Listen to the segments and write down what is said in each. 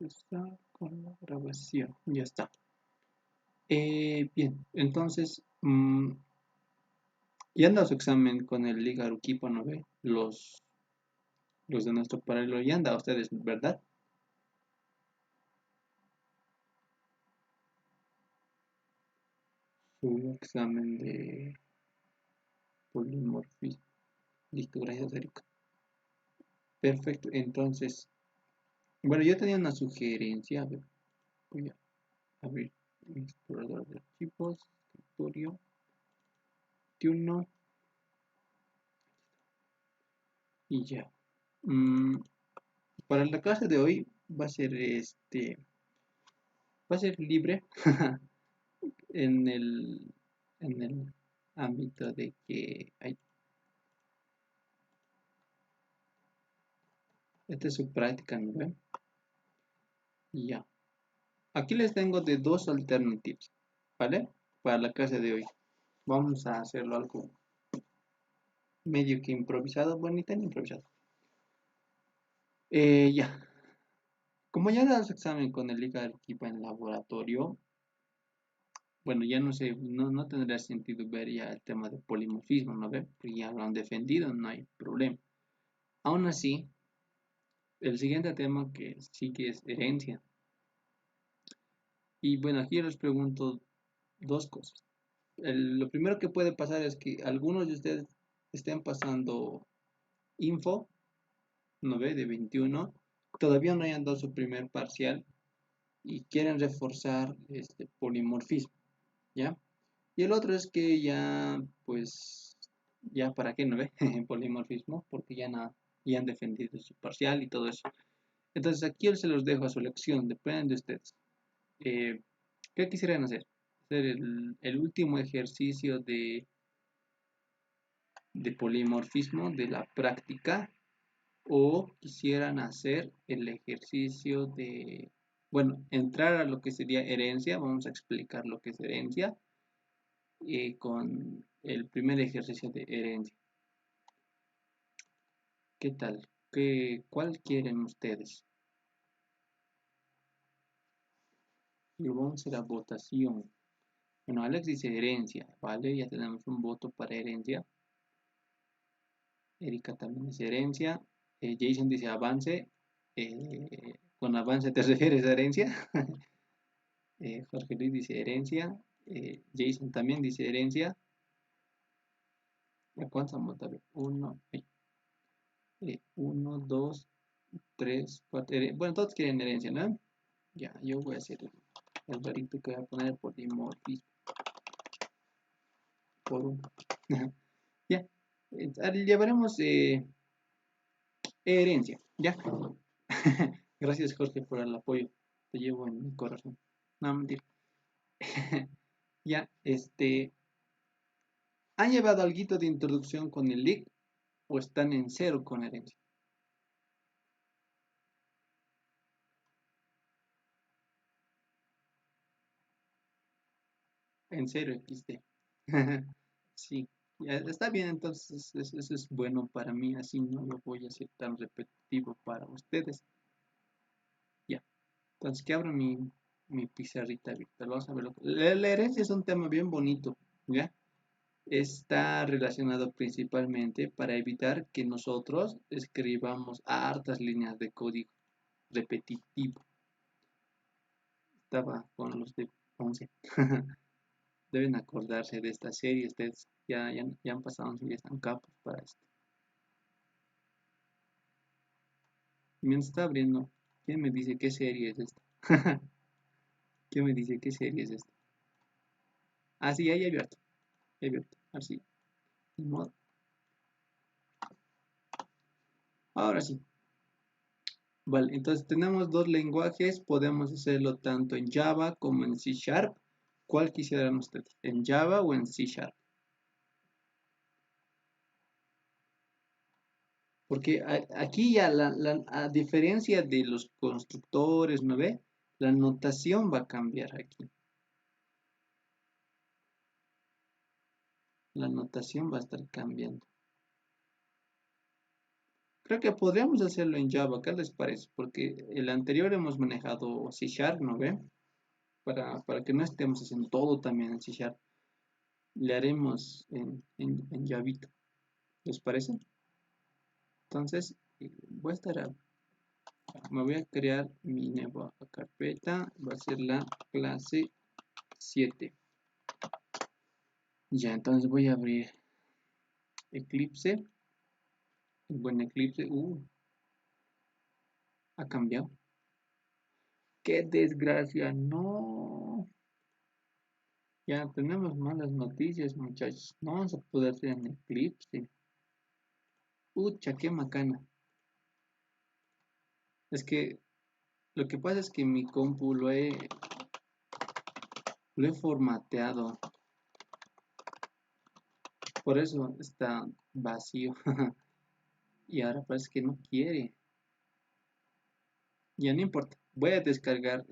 Está con la grabación. Ya está. Bien, entonces, ya han dado su examen con el Liga Arequipa, ¿no ve? Los de nuestro paralelo ya han dado ustedes, ¿verdad? Su examen de polimorfismo. Listo, gracias, Erika. Perfecto, entonces, bueno, yo tenía una sugerencia. A ver, voy a abrir mi explorador de archivos, escritorio, 21 y ya. Mm, para la clase de hoy va a ser libre en en el ámbito de que esta es su práctica, ¿no ven? Y ya. Aquí les tengo de dos alternativas, ¿vale? Para la clase de hoy. Vamos a hacerlo algo medio que improvisado, bueno, ni tan improvisado. Ya. Como ya das examen con el Liga Arequipa en laboratorio, bueno, ya no sé, no tendría sentido ver ya el tema de polimorfismo, ¿no ve? Porque ya lo han defendido, no hay problema. Aún así, el siguiente tema que sí que es herencia. Y bueno, aquí les pregunto dos cosas. Lo primero que puede pasar es que algunos de ustedes estén pasando info, ¿no ve? De 21, todavía no hayan dado su primer parcial y quieren reforzar este polimorfismo, ¿ya? Y el otro es que ya, pues, ya para qué no ve polimorfismo, porque ya han defendido su parcial y todo eso. Entonces aquí yo se los dejo a su elección, depende de ustedes. Eh, ¿Qué quisieran hacer? ¿Hacer el último ejercicio de polimorfismo de la práctica o quisieran hacer el ejercicio de, bueno, entrar a lo que sería herencia? Vamos a explicar lo que es herencia con el primer ejercicio de herencia. ¿Qué tal? ¿Cuál quieren ustedes? Y vamos a hacer la votación. Bueno, Alex dice herencia, ¿vale? Ya tenemos un voto para herencia. Erika también dice herencia. Jason dice avance. ¿Con avance te refieres a herencia? Jorge Luis dice herencia. Jason también dice herencia. ¿A cuántos han votado? Uno, dos, tres, cuatro. Bueno, todos quieren herencia, ¿no? Ya, yo voy a hacer el barrito que voy a poner por dimorfismo. Por uno. Ya. Llevaremos herencia. Ya. Gracias, Jorge, por el apoyo. Te llevo en mi corazón. No, mentira. Ya, ¿han llevado algo de introducción con el LIC o están en cero con herencia? En cero XD. Sí, ya está bien, entonces eso es bueno para mí, así no lo voy a hacer tan repetitivo para ustedes. Ya, entonces que abro mi pizarrita, Víctor. Vamos a ver la herencia es un tema bien bonito, ¿ya? Está relacionado principalmente para evitar que nosotros escribamos hartas líneas de código repetitivo. Estaba con los de 11. Deben acordarse de esta serie, ustedes ya han pasado, ya están capos para esto. Mientras está abriendo, ¿quién me dice qué serie es esta? ¿Quién me dice qué serie es esta? Ah, sí, ahí abierto. Ahí abierto. Así. Ahora sí. Vale, entonces tenemos dos lenguajes. Podemos hacerlo tanto en Java como en C Sharp. ¿Cuál quisieran ustedes? ¿En Java o en C Sharp? Porque aquí ya, a diferencia de los constructores, ¿no ve? La notación va a cambiar aquí. La notación va a estar cambiando. Creo que podríamos hacerlo en Java, ¿qué les parece? Porque el anterior hemos manejado C Sharp, ¿no ve? Para que no estemos haciendo todo también en C Sharp. Le haremos en Javita. ¿Les parece? Entonces, voy a estar me voy a crear mi nueva carpeta. Va a ser la clase 7. Ya, entonces voy a abrir Eclipse. El buen Eclipse. Ha cambiado. ¡Qué desgracia! No. Ya tenemos malas noticias, muchachos. No vamos a poder hacer en Eclipse. Pucha, qué macana. Es que lo que pasa es que mi compu lo he formateado. Por eso está vacío. Y ahora parece que no quiere. Ya no importa. Voy a descargar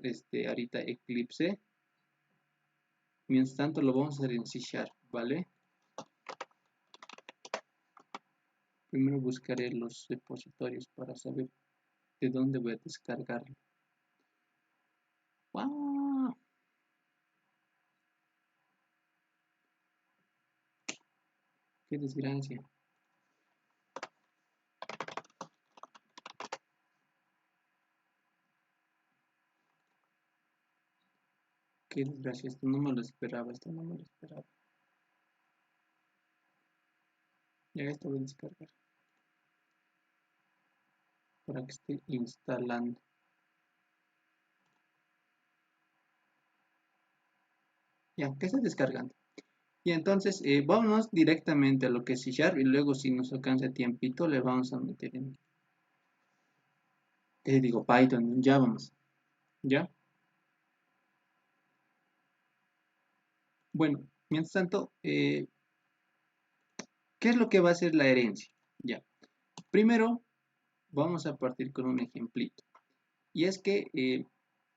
ahorita Eclipse. Mientras tanto lo vamos a hacer en C Sharp, ¿vale? Primero buscaré los repositorios para saber de dónde voy a descargarlo. ¡Wow! ¡Qué desgracia! ¡Qué desgracia! Esto no me lo esperaba, esto no me lo esperaba. Ya esto voy a descargar para que esté instalando. Ya, que esté descargando. Y entonces vámonos directamente a lo que es C Sharp y luego si nos alcanza tiempito le vamos a meter en, digo Python, ya vamos, ¿ya? Bueno, mientras tanto, ¿qué es lo que va a ser la herencia? Ya, primero vamos a partir con un ejemplito. Y es que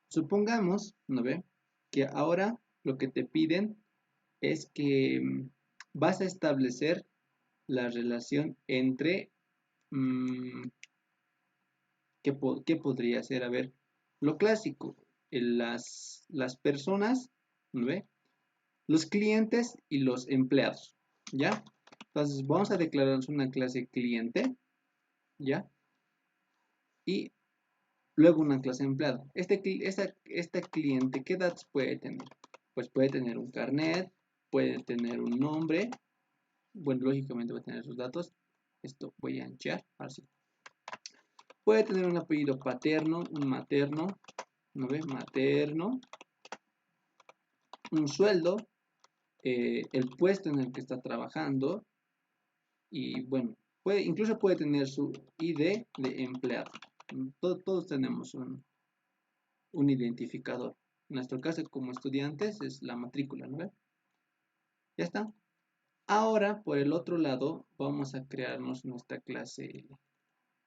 supongamos, ¿no ve? Que ahora lo que te piden es que vas a establecer la relación entre ¿qué podría ser? A ver, lo clásico, las personas, ¿no ve? Los clientes y los empleados, ¿ya? Entonces vamos a declararnos una clase cliente, ¿ya? Y luego una clase empleado. Esta cliente, ¿qué datos puede tener? Pues puede tener un carnet, puede tener un nombre, bueno, lógicamente va a tener sus datos. Esto voy a anchar, así. Puede tener un apellido paterno, un materno, ¿no ve? Materno, un sueldo, el puesto en el que está trabajando y bueno, incluso puede tener su ID de empleado. Todos tenemos un identificador. En nuestro caso como estudiantes es la matrícula, ¿no ve? Ya está. Ahora, por el otro lado, vamos a crearnos nuestra clase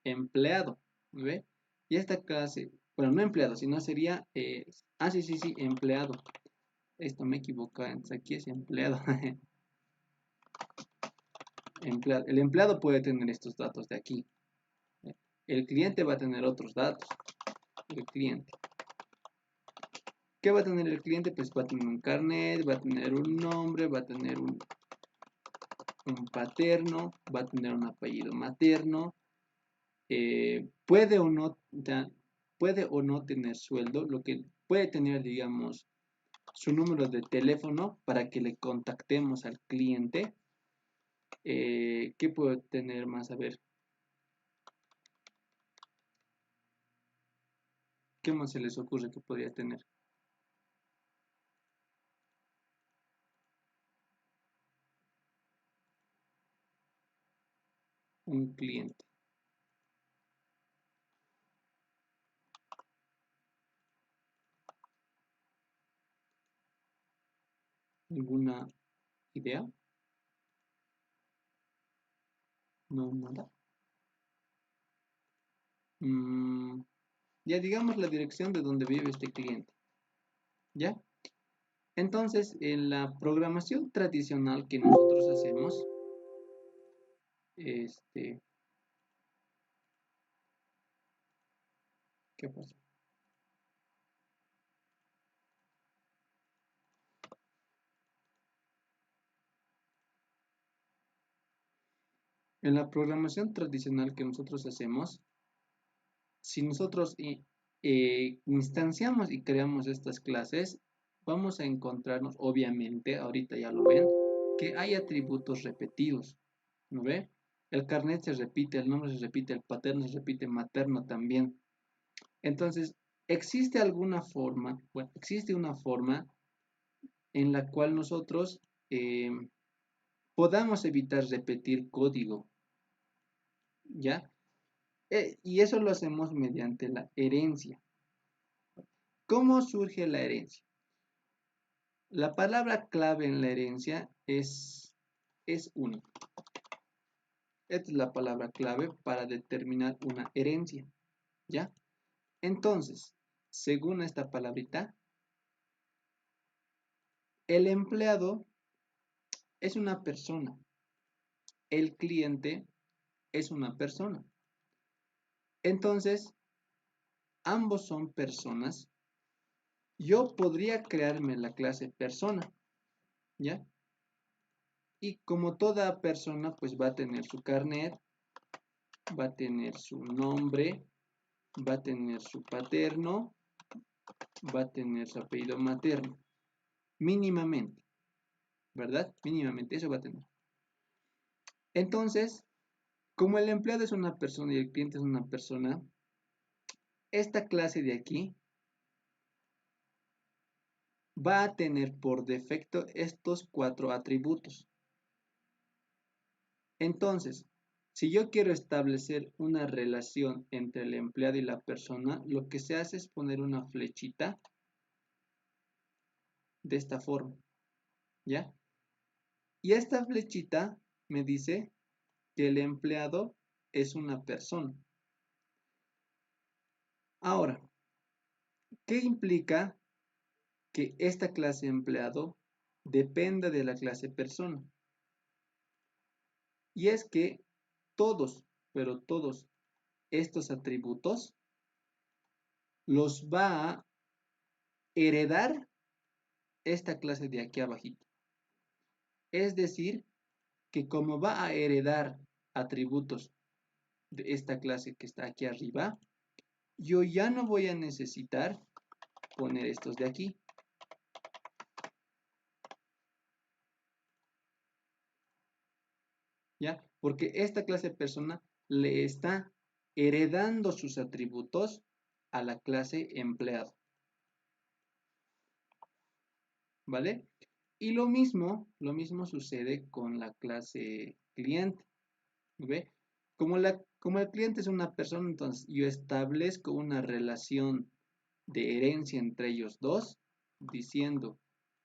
empleado, ¿no ve? Y esta clase, bueno, no empleado, sino sería, sí, empleado. Esto me equivoca, entonces aquí es empleado. El empleado puede tener estos datos de aquí. El cliente va a tener otros datos. El cliente. ¿Qué va a tener el cliente? Pues va a tener un carnet, va a tener un nombre, va a tener un paterno, va a tener un apellido materno. Puede o no tener sueldo, lo que puede tener, digamos, su número de teléfono para que le contactemos al cliente. ¿Qué puede tener más? A ver, ¿qué más se les ocurre que podría tener un cliente? ¿Alguna idea? No, nada. Mm, ya digamos la dirección de donde vive este cliente. ¿Ya? Entonces, en la programación tradicional que nosotros hacemos, este, ¿Qué pasó? En la programación tradicional que nosotros hacemos, si nosotros instanciamos y creamos estas clases, vamos a encontrarnos, obviamente, ahorita ya lo ven, que hay atributos repetidos, ¿no ve? El carnet se repite, el nombre se repite, el paterno se repite, materno también. Entonces, existe alguna forma, bueno, existe una forma en la cual nosotros eh, podamos evitar repetir código, ¿ya? Y eso lo hacemos mediante la herencia. ¿Cómo surge la herencia? La palabra clave en la herencia es única. Esta es la palabra clave para determinar una herencia, ¿ya? Entonces, según esta palabrita, el empleado es una persona, el cliente es una persona. Entonces, ambos son personas. Yo podría crearme la clase persona, ¿ya? Y como toda persona, pues va a tener su carnet, va a tener su nombre, va a tener su paterno, va a tener su apellido materno, mínimamente, ¿verdad? Mínimamente, eso va a tener. Entonces, como el empleado es una persona y el cliente es una persona, esta clase de aquí va a tener por defecto estos 4 atributos. Entonces, si yo quiero establecer una relación entre el empleado y la persona, lo que se hace es poner una flechita de esta forma, ¿ya? Y esta flechita me dice que el empleado es una persona. Ahora, ¿qué implica que esta clase empleado dependa de la clase persona? Y es que todos, pero todos estos atributos los va a heredar esta clase de aquí abajito. Es decir, que como va a heredar atributos de esta clase que está aquí arriba, yo ya no voy a necesitar poner estos de aquí. ¿Ya? Porque esta clase de persona le está heredando sus atributos a la clase empleado. ¿Vale? Y lo mismo sucede con la clase cliente. ¿Ve? Como el cliente es una persona, entonces yo establezco una relación de herencia entre ellos dos, diciendo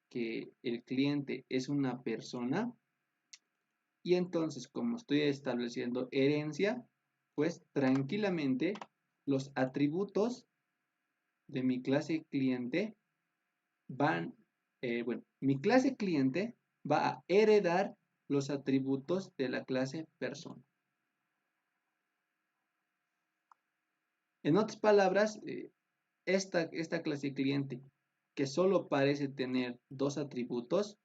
que el cliente es una persona. Y entonces, como estoy estableciendo herencia, pues tranquilamente los atributos de mi clase cliente van, bueno, mi clase cliente va a heredar los atributos de la clase persona. En otras palabras, esta clase cliente que solo parece tener dos atributos,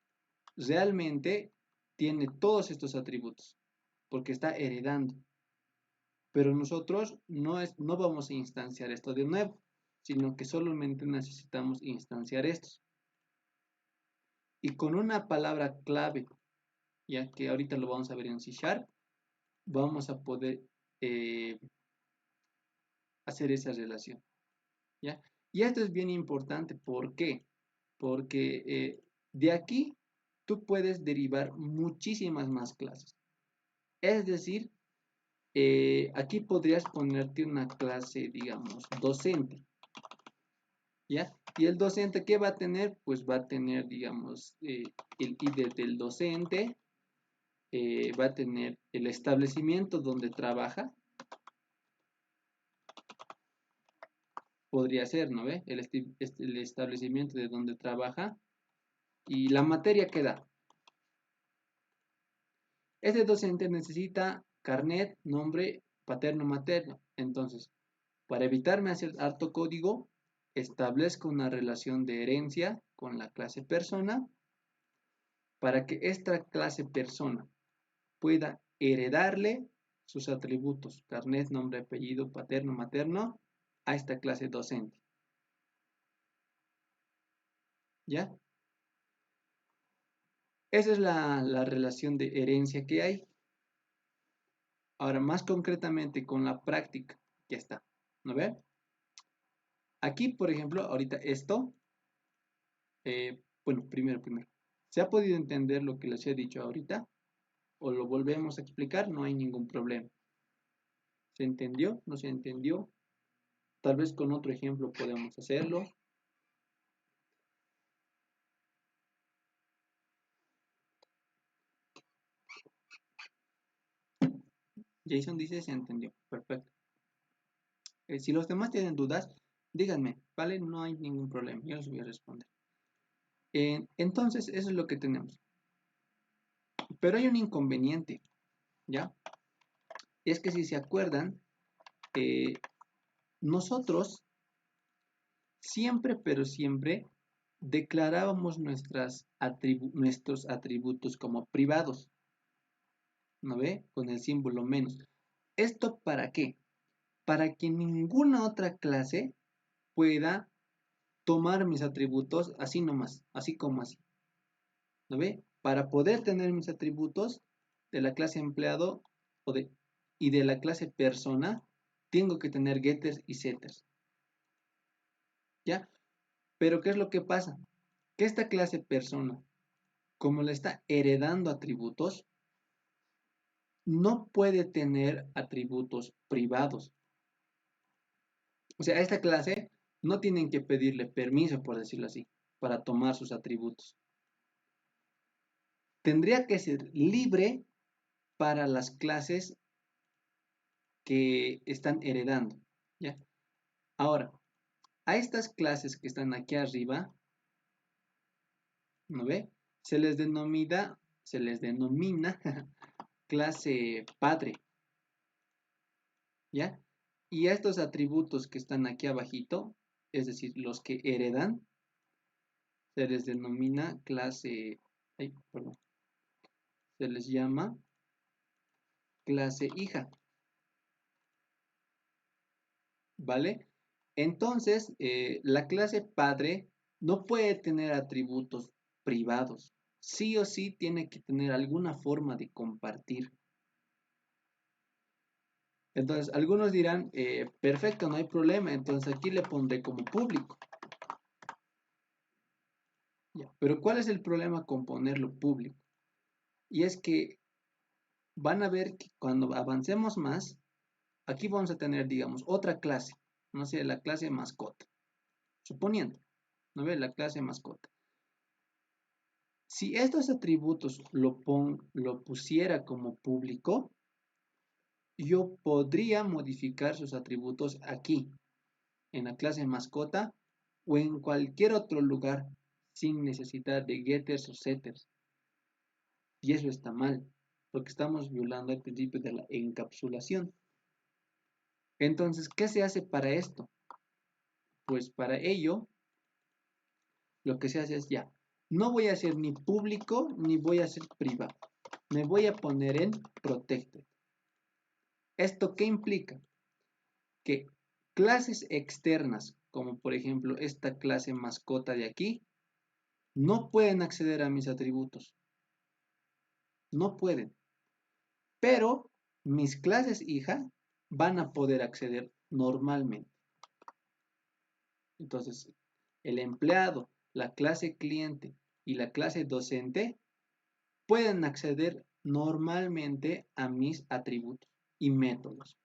realmente tiene todos estos atributos, porque está heredando. Pero nosotros no vamos a instanciar esto de nuevo, sino que solamente necesitamos instanciar estos. Y con una palabra clave, ya que ahorita lo vamos a ver en C#, vamos a poder eh, hacer esa relación. ¿Ya? Y esto es bien importante, ¿por qué? Porque de aquí tú puedes derivar muchísimas más clases. Es decir, aquí podrías ponerte una clase, digamos, docente. ¿Ya? Y el docente, ¿qué va a tener? Pues va a tener, digamos, el ID del docente, va a tener el establecimiento donde trabaja, podría ser, ¿no ve? El establecimiento de donde trabaja y la materia que da. Este docente necesita carnet, nombre, paterno, materno. Entonces, Para evitarme hacer harto código, establezco una relación de herencia con la clase persona para que esta clase persona pueda heredarle sus atributos, carnet, nombre, apellido, paterno, materno, a esta clase docente. ¿Ya? Esa es la relación de herencia que hay. Ahora, más concretamente con la práctica, ya está. ¿No ve? Aquí, por ejemplo, ahorita esto, bueno, primero. ¿Se ha podido entender lo que les he dicho ahorita? ¿O lo volvemos a explicar? No hay ningún problema. ¿Se entendió? ¿No se entendió? Tal vez con otro ejemplo podemos hacerlo. Jason dice se entendió. Perfecto. Si los demás tienen dudas, díganme, ¿vale? No hay ningún problema. Yo les voy a responder. Entonces, eso es lo que tenemos. Pero hay un inconveniente, ¿ya? Es que si se acuerdan, nosotros siempre, pero siempre, declarábamos nuestros atributos como privados, ¿no ve? Con el símbolo menos. ¿Esto para qué? Para que ninguna otra clase pueda tomar mis atributos así nomás, así como así, ¿no ve? Para poder tener mis atributos de la clase empleado y de la clase persona, tengo que tener getters y setters, ¿ya? Pero ¿qué es lo que pasa? Que esta clase persona, como le está heredando atributos, no puede tener atributos privados. O sea, a esta clase no tienen que pedirle permiso, por decirlo así, para tomar sus atributos. Tendría que ser libre para las clases que están heredando, ¿ya? Ahora, a estas clases que están aquí arriba, ¿no ve? Se les denomina clase padre, ¿ya? Y a estos atributos que están aquí abajito, es decir, los que heredan, se les denomina clase, perdón, se les llama clase hija, ¿vale? Entonces, la clase padre no puede tener atributos privados. Sí o sí tiene que tener alguna forma de compartir. Entonces, algunos dirán, perfecto, no hay problema, entonces aquí le pondré como público. Ya, pero ¿cuál es el problema con ponerlo público? Y es que van a ver que cuando avancemos más, aquí vamos a tener, digamos, otra clase, no sé, la clase mascota, suponiendo, ¿no ve? La clase mascota. Si estos atributos lo pusiera como público, yo podría modificar sus atributos aquí, en la clase mascota o en cualquier otro lugar sin necesidad de getters o setters. Y eso está mal, porque estamos violando el principio de la encapsulación. Entonces, ¿qué se hace para esto? Pues para ello, lo que se hace es ya, no voy a hacer ni público ni voy a hacer privado. Me voy a poner en protected. ¿Esto qué implica? Que clases externas, como por ejemplo esta clase mascota de aquí, no pueden acceder a mis atributos. No pueden. Pero mis clases hija van a poder acceder normalmente. Entonces, el empleado, la clase cliente y la clase docente pueden acceder normalmente a mis atributos y métodos.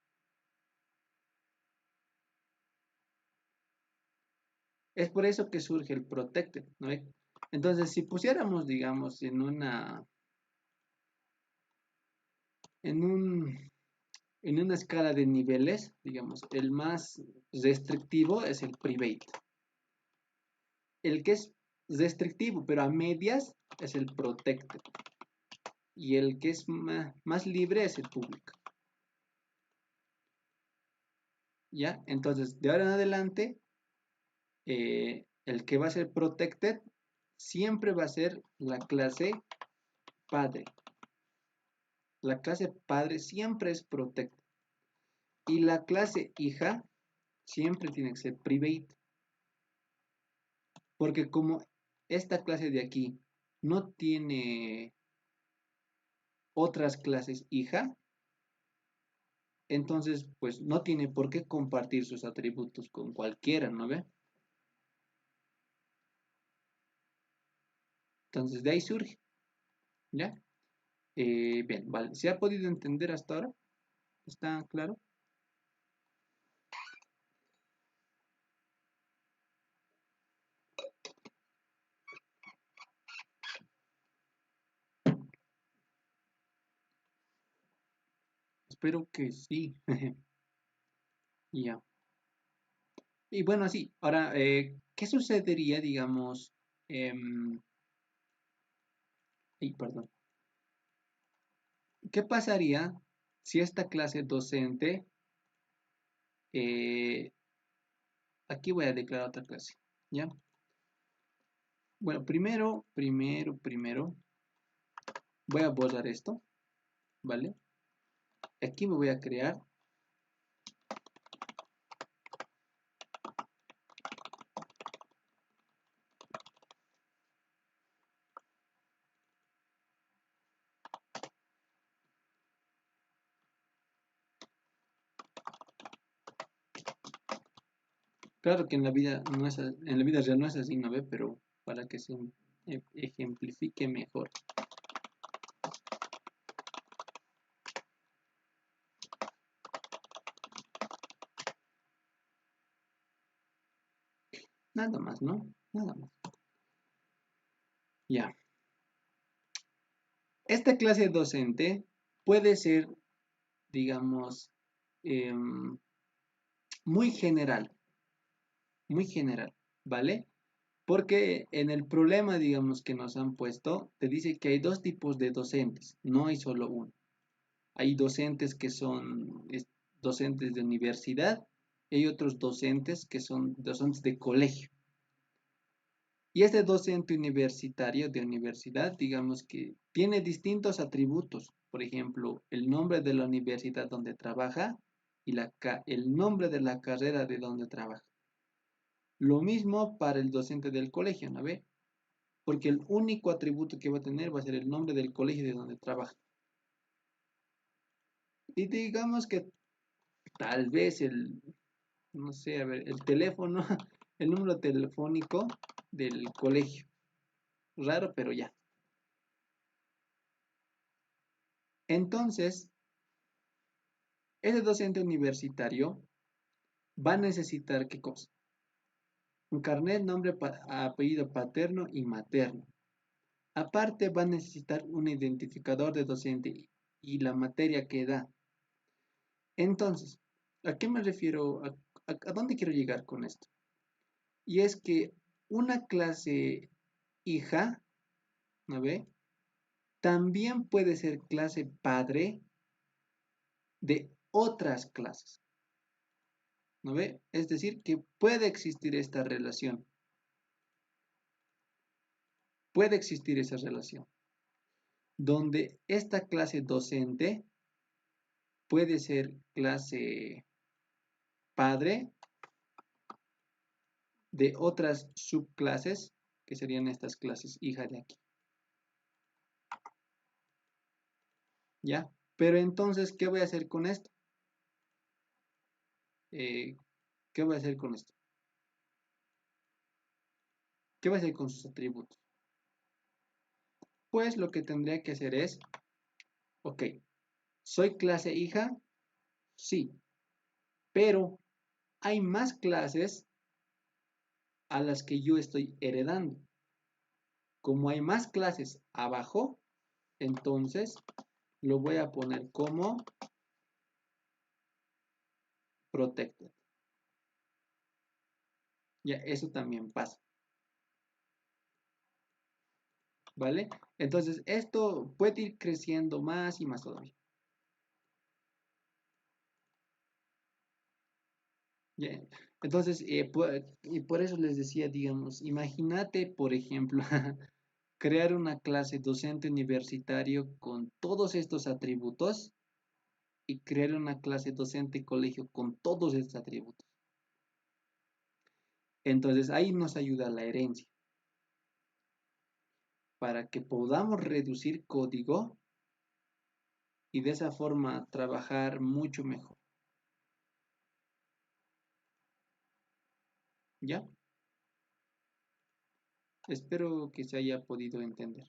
Es por eso que surge el protected, ¿no? Entonces, si pusiéramos, digamos, en una escala de niveles, digamos, el más restrictivo es el private. El que es restrictivo, pero a medias, es el protected. Y el que es más libre es el público. ¿Ya? Entonces, de ahora en adelante, el que va a ser protected siempre va a ser la clase padre. La clase padre siempre es protected. Y la clase hija siempre tiene que ser private. Porque como esta clase de aquí no tiene otras clases hija, entonces pues no tiene por qué compartir sus atributos con cualquiera, ¿no ve? Entonces de ahí surge, ¿ya? Bien, vale. ¿Se ha podido entender hasta ahora? ¿Está claro? Espero que sí. Ya. Y bueno, sí. Ahora, ¿qué sucedería, digamos? Ay, perdón. ¿Qué pasaría si esta clase docente, eh, aquí voy a declarar otra clase, ¿ya? Bueno, primero, voy a borrar esto, ¿vale? Aquí me voy a crear, claro que en la vida no es, en la vida real no es así, ¿no ve? Pero para que se ejemplifique mejor. Nada más, ¿no? Nada más. Ya. Esta clase docente puede ser, digamos, em, muy general, muy general, ¿vale? Porque en el problema, digamos, que nos han puesto, te dice que hay dos tipos de docentes, no hay solo uno. Hay docentes que son docentes de universidad y hay otros docentes que son docentes de colegio. Y este docente universitario de universidad, digamos que tiene distintos atributos. Por ejemplo, el nombre de la universidad donde trabaja y el nombre de la carrera de donde trabaja. Lo mismo para el docente del colegio, ¿no ve? Porque el único atributo que va a tener va a ser el nombre del colegio de donde trabaja. Y digamos que tal vez no sé, a ver, el teléfono, el número telefónico del colegio. Raro, pero ya. Entonces, ese docente universitario va a necesitar, ¿qué cosa? Un carnet, nombre, apellido paterno y materno. Aparte, va a necesitar un identificador de docente y la materia que da. Entonces, ¿a qué me refiero? ¿A dónde quiero llegar con esto? Y es que una clase hija, ¿no ve? También puede ser clase padre de otras clases, ¿no ve? Es decir, que puede existir esta relación, puede existir esa relación, donde esta clase docente puede ser clase padre de otras subclases, que serían estas clases hija de aquí, ¿ya? Pero entonces, ¿qué voy a hacer con esto? Eh, ¿Qué voy a hacer con esto? ¿Qué voy a hacer con sus atributos? Pues lo que tendría que hacer es, ok, ¿soy clase hija? Sí, pero hay más clases a las que yo estoy heredando. Como hay más clases abajo, entonces lo voy a poner como protected. Ya, eso también pasa. ¿Vale? Entonces, esto puede ir creciendo más y más todavía. Ya. Entonces, y por eso les decía, digamos, imagínate, por ejemplo, crear una clase docente universitario con todos estos atributos y crear una clase docente colegio con todos estos atributos. Entonces, ahí nos ayuda la herencia para que podamos reducir código y de esa forma trabajar mucho mejor. ¿Ya? Espero que se haya podido entender.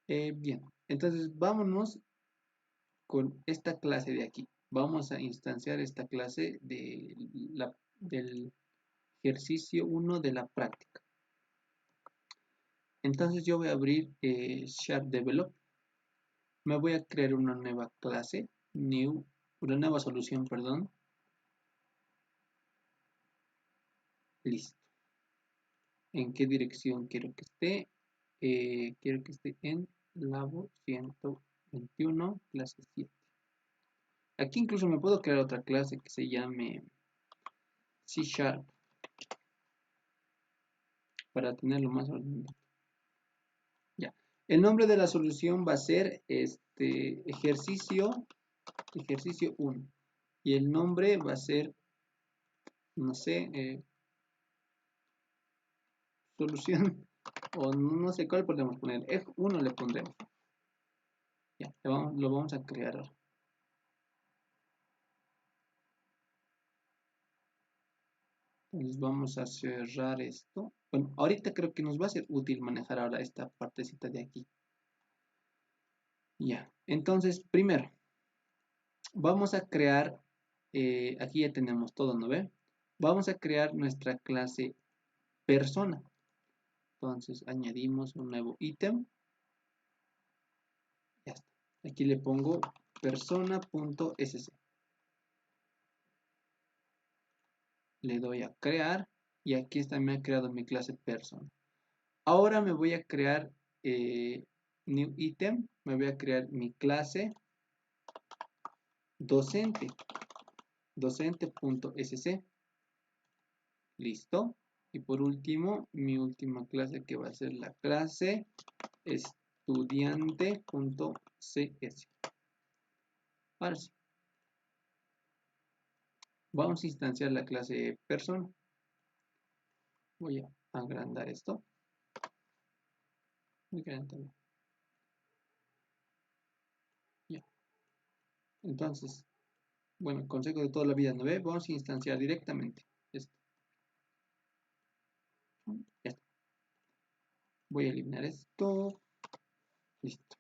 Bien, entonces vámonos con esta clase de aquí. Vamos a instanciar esta clase del ejercicio 1 de la práctica. Entonces yo voy a abrir Sharp Develop. Me voy a crear una nueva clase, una nueva solución, perdón. Listo. ¿En qué dirección quiero que esté? Quiero que esté en Labo 121, clase 7. Aquí incluso me puedo crear otra clase que se llame C Sharp para tenerlo más ordenado. Ya. El nombre de la solución va a ser ejercicio 1. Y el nombre va a ser, no sé, solución, o no sé cuál podemos poner. F1 le pondremos. Ya, lo vamos a crear ahora. Entonces vamos a cerrar esto. Bueno, ahorita creo que nos va a ser útil manejar ahora esta partecita de aquí. Ya, entonces primero vamos a crear, aquí ya tenemos todo, ¿no ve? Vamos a crear nuestra clase persona. Entonces añadimos un nuevo ítem. Ya está. Aquí le pongo persona.sc. Le doy a crear y aquí está, me ha creado mi clase persona. Ahora me voy a crear new item, me voy a crear mi clase docente, docente.sc. Listo. Y por último, mi última clase que va a ser la clase estudiante.cs. Ahora sí. Vamos a instanciar la clase persona. Voy a agrandar esto. Muy grande. Ya. Entonces, bueno, consejo de toda la vida, ¿no ve? Vamos a instanciar directamente esto. Ya está. Voy a eliminar esto. Listo.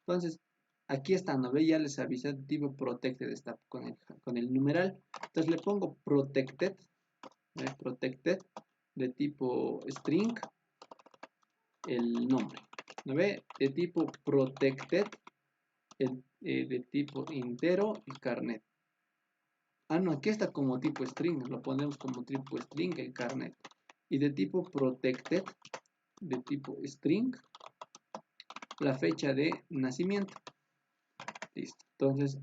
Entonces, aquí está, ¿no ve? Ya les avisé el tipo protected está con el numeral. Entonces le pongo protected, ¿ve? Protected de tipo string, el nombre, ¿no ve? De tipo protected, de tipo entero, el carnet. Ah, no, aquí está como tipo string, lo ponemos como tipo string el carnet. Y de tipo protected, de tipo string, la fecha de nacimiento. Listo. Entonces,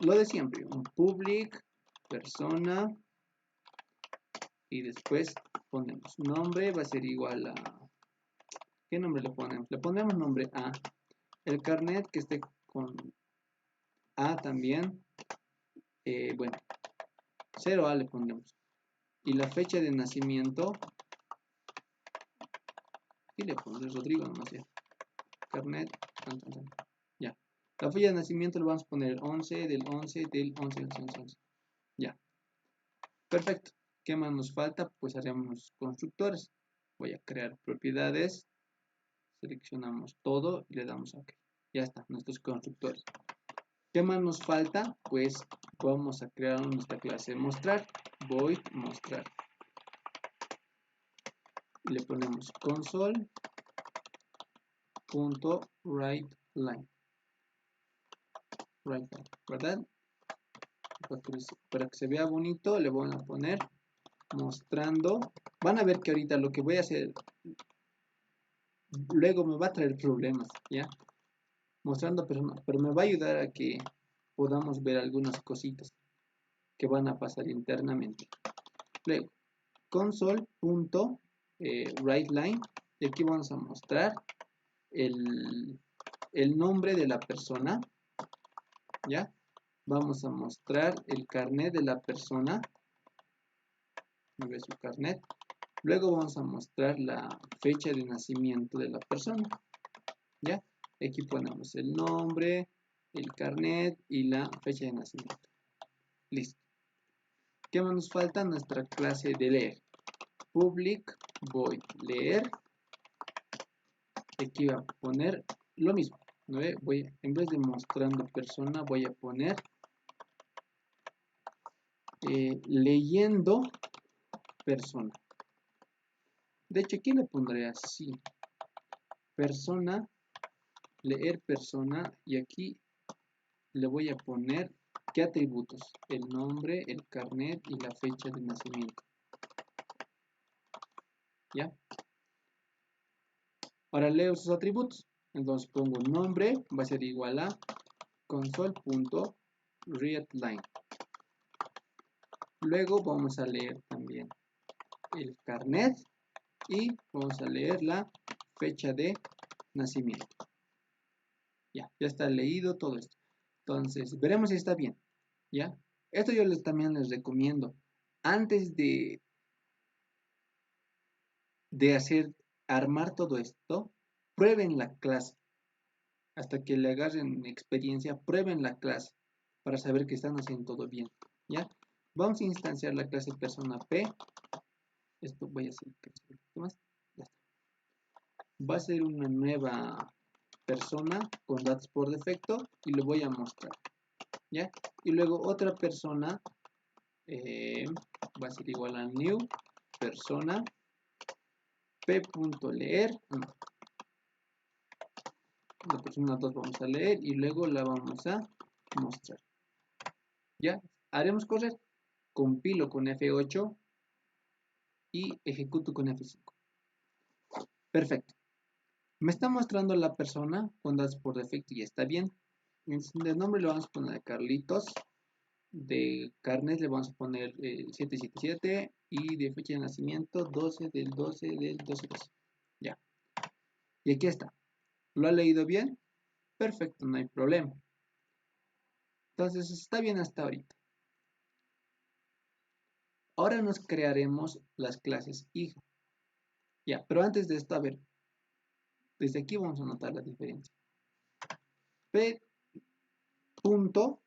lo de siempre, un public, persona, y después ponemos nombre, va a ser igual a... ¿Qué nombre le ponemos? Le ponemos nombre A. El carnet que esté con A también. Bueno, 0A le ponemos. Y la fecha de nacimiento, y le ponemos Rodrigo, no sé. Carnet, ya. La fecha de nacimiento le vamos a poner 11 del 11 del 11 del 11, 11. Ya. Perfecto. ¿Qué más nos falta? Pues haremos constructores. Voy a crear propiedades. Seleccionamos todo y le damos a OK. Ya está, nuestros constructores. ¿Qué más nos falta? Pues vamos a crear nuestra clase mostrar. Void mostrar. Y le ponemos console.writeLine. ¿Verdad? Para que se vea bonito, le voy a poner mostrando. Van a ver que ahorita lo que voy a hacer luego me va a traer problemas, ¿ya? mostrando personas, pero me va a ayudar a que podamos ver algunas cositas que van a pasar internamente. Luego, console.writeLine, y aquí vamos a mostrar el nombre de la persona, ¿ya? Vamos a mostrar el carnet de la persona, su carnet. Luego vamos a mostrar la fecha de nacimiento de la persona, ¿ya? Aquí ponemos el nombre, el carnet y la fecha de nacimiento. Listo. ¿Qué más nos falta? Nuestra clase de leer. Public void leer. Aquí voy a poner lo mismo, ¿no? En vez de mostrando persona, voy a poner leyendo persona. De hecho, aquí le pondré así: persona, leer persona, y aquí le voy a poner qué atributos: el nombre, el carnet y la fecha de nacimiento. ¿Ya? Ahora leo sus atributos. Entonces pongo nombre, va a ser igual a console.readline. Luego vamos a leer también el carnet y vamos a leer la fecha de nacimiento. Ya está leído todo esto. Entonces, veremos si está bien. ¿Ya? Esto yo también les recomiendo. Antes de armar todo esto, prueben la clase. Hasta que le agarren experiencia, prueben la clase para saber que están haciendo todo bien. ¿Ya? Vamos a instanciar la clase persona P. Esto voy a hacer más. Ya está. Va a ser una nueva persona con datos por defecto y lo voy a mostrar. ¿Ya? Y luego otra persona va a ser igual a new persona p.leer. La persona 2 vamos a leer y luego la vamos a mostrar. ¿Ya? Haremos correr. Compilo con F8 y ejecuto con F5. Perfecto. Me está mostrando la persona con datos por defecto y está bien. De nombre le vamos a poner Carlitos. De carnet le vamos a poner 777 y de fecha de nacimiento 12 del 12 del 12. Ya. Y aquí está. ¿Lo ha leído bien? Perfecto, no hay problema. Entonces está bien hasta ahorita. Ahora nos crearemos las clases hija. Ya, pero antes de esto, a ver, desde aquí vamos a notar la diferencia. P. Punto.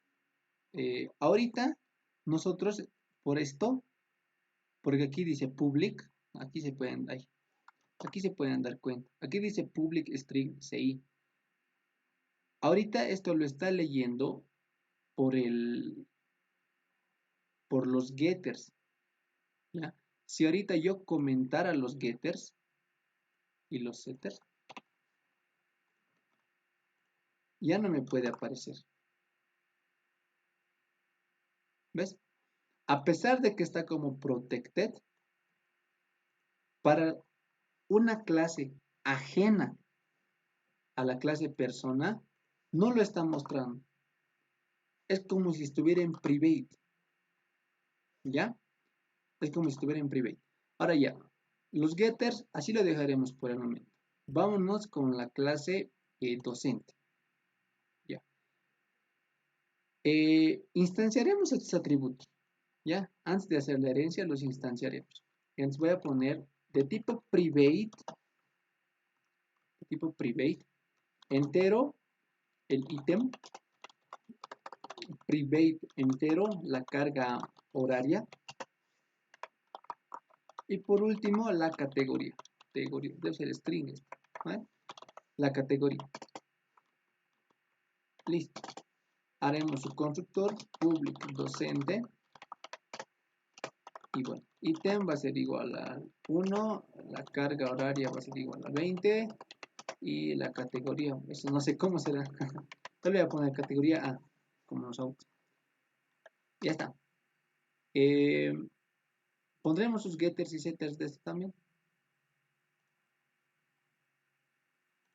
Ahorita nosotros por esto, porque aquí dice public, aquí se pueden dar cuenta. Aquí dice public string CI. Ahorita esto lo está leyendo por los getters. ¿Ya? Si ahorita yo comentara los getters y los setters, ya no me puede aparecer. ¿Ves? A pesar de que está como protected, para una clase ajena a la clase persona, no lo está mostrando. Es como si estuviera en private. ¿Ya? Es como si estuviera en private. Ahora ya, los getters, así lo dejaremos por el momento. Vámonos con la clase docente. Ya. Instanciaremos estos atributos. ¿Ya? Antes de hacer la herencia, los instanciaremos. Entonces voy a poner de tipo private, entero, el ítem, private entero, la carga horaria, y por último la categoría. Debe ser string, ¿vale? La categoría. Listo. Haremos su constructor public docente y bueno, ítem va a ser igual a 1, la carga horaria va a ser igual a 20 y la categoría, eso no sé cómo será. Yo le voy a poner categoría A, como los autos. Ya está. Pondremos sus getters y setters de esto también.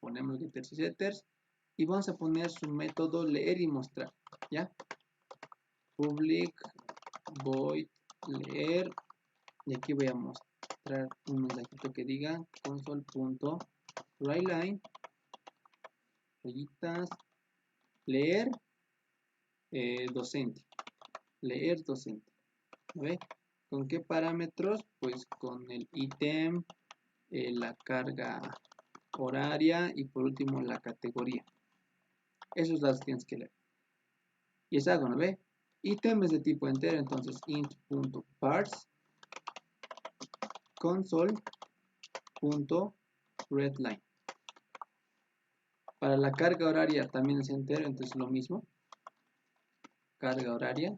Ponemos getters y setters. y vamos a poner su método leer y mostrar, ¿ya? Public void leer, y aquí voy a mostrar un mensajito que diga console.writeLine, rayitas, leer docente, leer docente, ¿ve? ¿Con qué parámetros? Pues con el ítem, la carga horaria y por último la categoría. Esos datos tienes que leer. Y es algo, ¿no ve? Ítem es de tipo entero, entonces int.parse console.readline. Para la carga horaria también es entero, entonces lo mismo, carga horaria.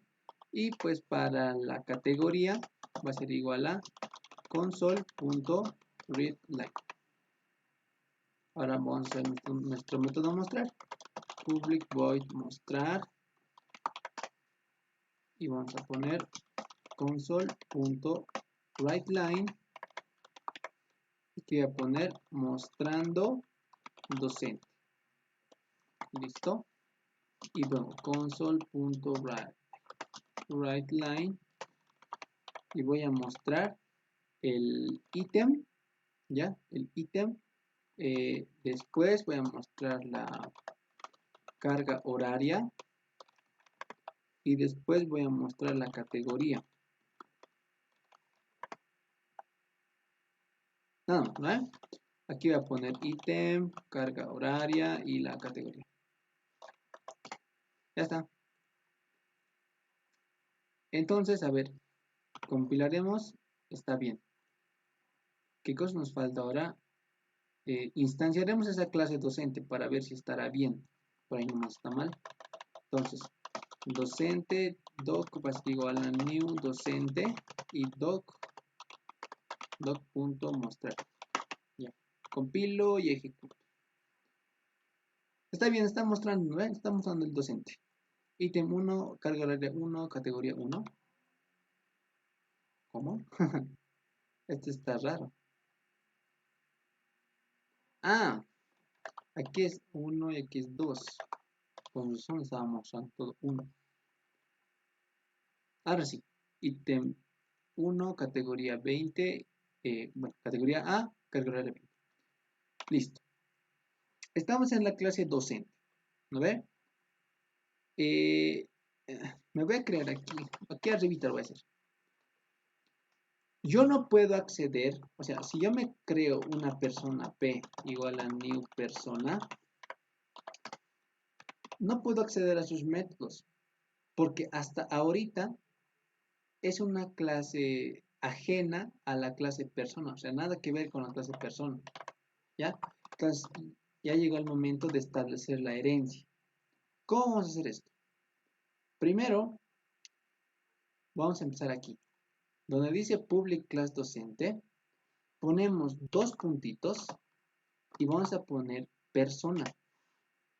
Y pues para la categoría va a ser igual a console.readline. Ahora vamos a hacer nuestro método mostrar. Public void mostrar. Y vamos a poner console.writeLine. Y que voy a poner mostrando docente. Listo. Y bueno, console.writeLine. Y voy a mostrar el ítem. Ya, el ítem. Después voy a mostrar la carga horaria y después voy a mostrar la categoría. Nada más, ¿no? Aquí voy a poner ítem, carga horaria y la categoría. Ya está. Entonces, a ver, compilaremos, está bien. ¿Qué cosa nos falta ahora? Instanciaremos esa clase docente para ver si estará bien. Por ahí no está mal. Entonces, docente, doc va a ser igual a new docente y doc.mostrar. Ya. Compilo y ejecuto. Está bien, está mostrando, ¿eh? Está mostrando el docente. Ítem 1, carga horaria 1, categoría 1. ¿Cómo? Este está raro. Ah, aquí es 1 y aquí es 2. Con razón estaba mostrando todo 1. Ahora sí, ítem 1, categoría 20. Bueno, categoría A, carga horaria 20. Listo. Estamos en la clase docente. ¿No ve? Me voy a crear aquí arribita lo voy a hacer. Yo no puedo acceder, o sea, si yo me creo una persona P igual a new persona, no puedo acceder a sus métodos, porque hasta ahorita es una clase ajena a la clase persona, o sea, nada que ver con la clase persona, ¿ya? Entonces, ya llegó el momento de establecer la herencia. ¿Cómo vamos a hacer esto? Primero, vamos a empezar aquí. Donde dice public class docente, ponemos dos puntitos y vamos a poner persona,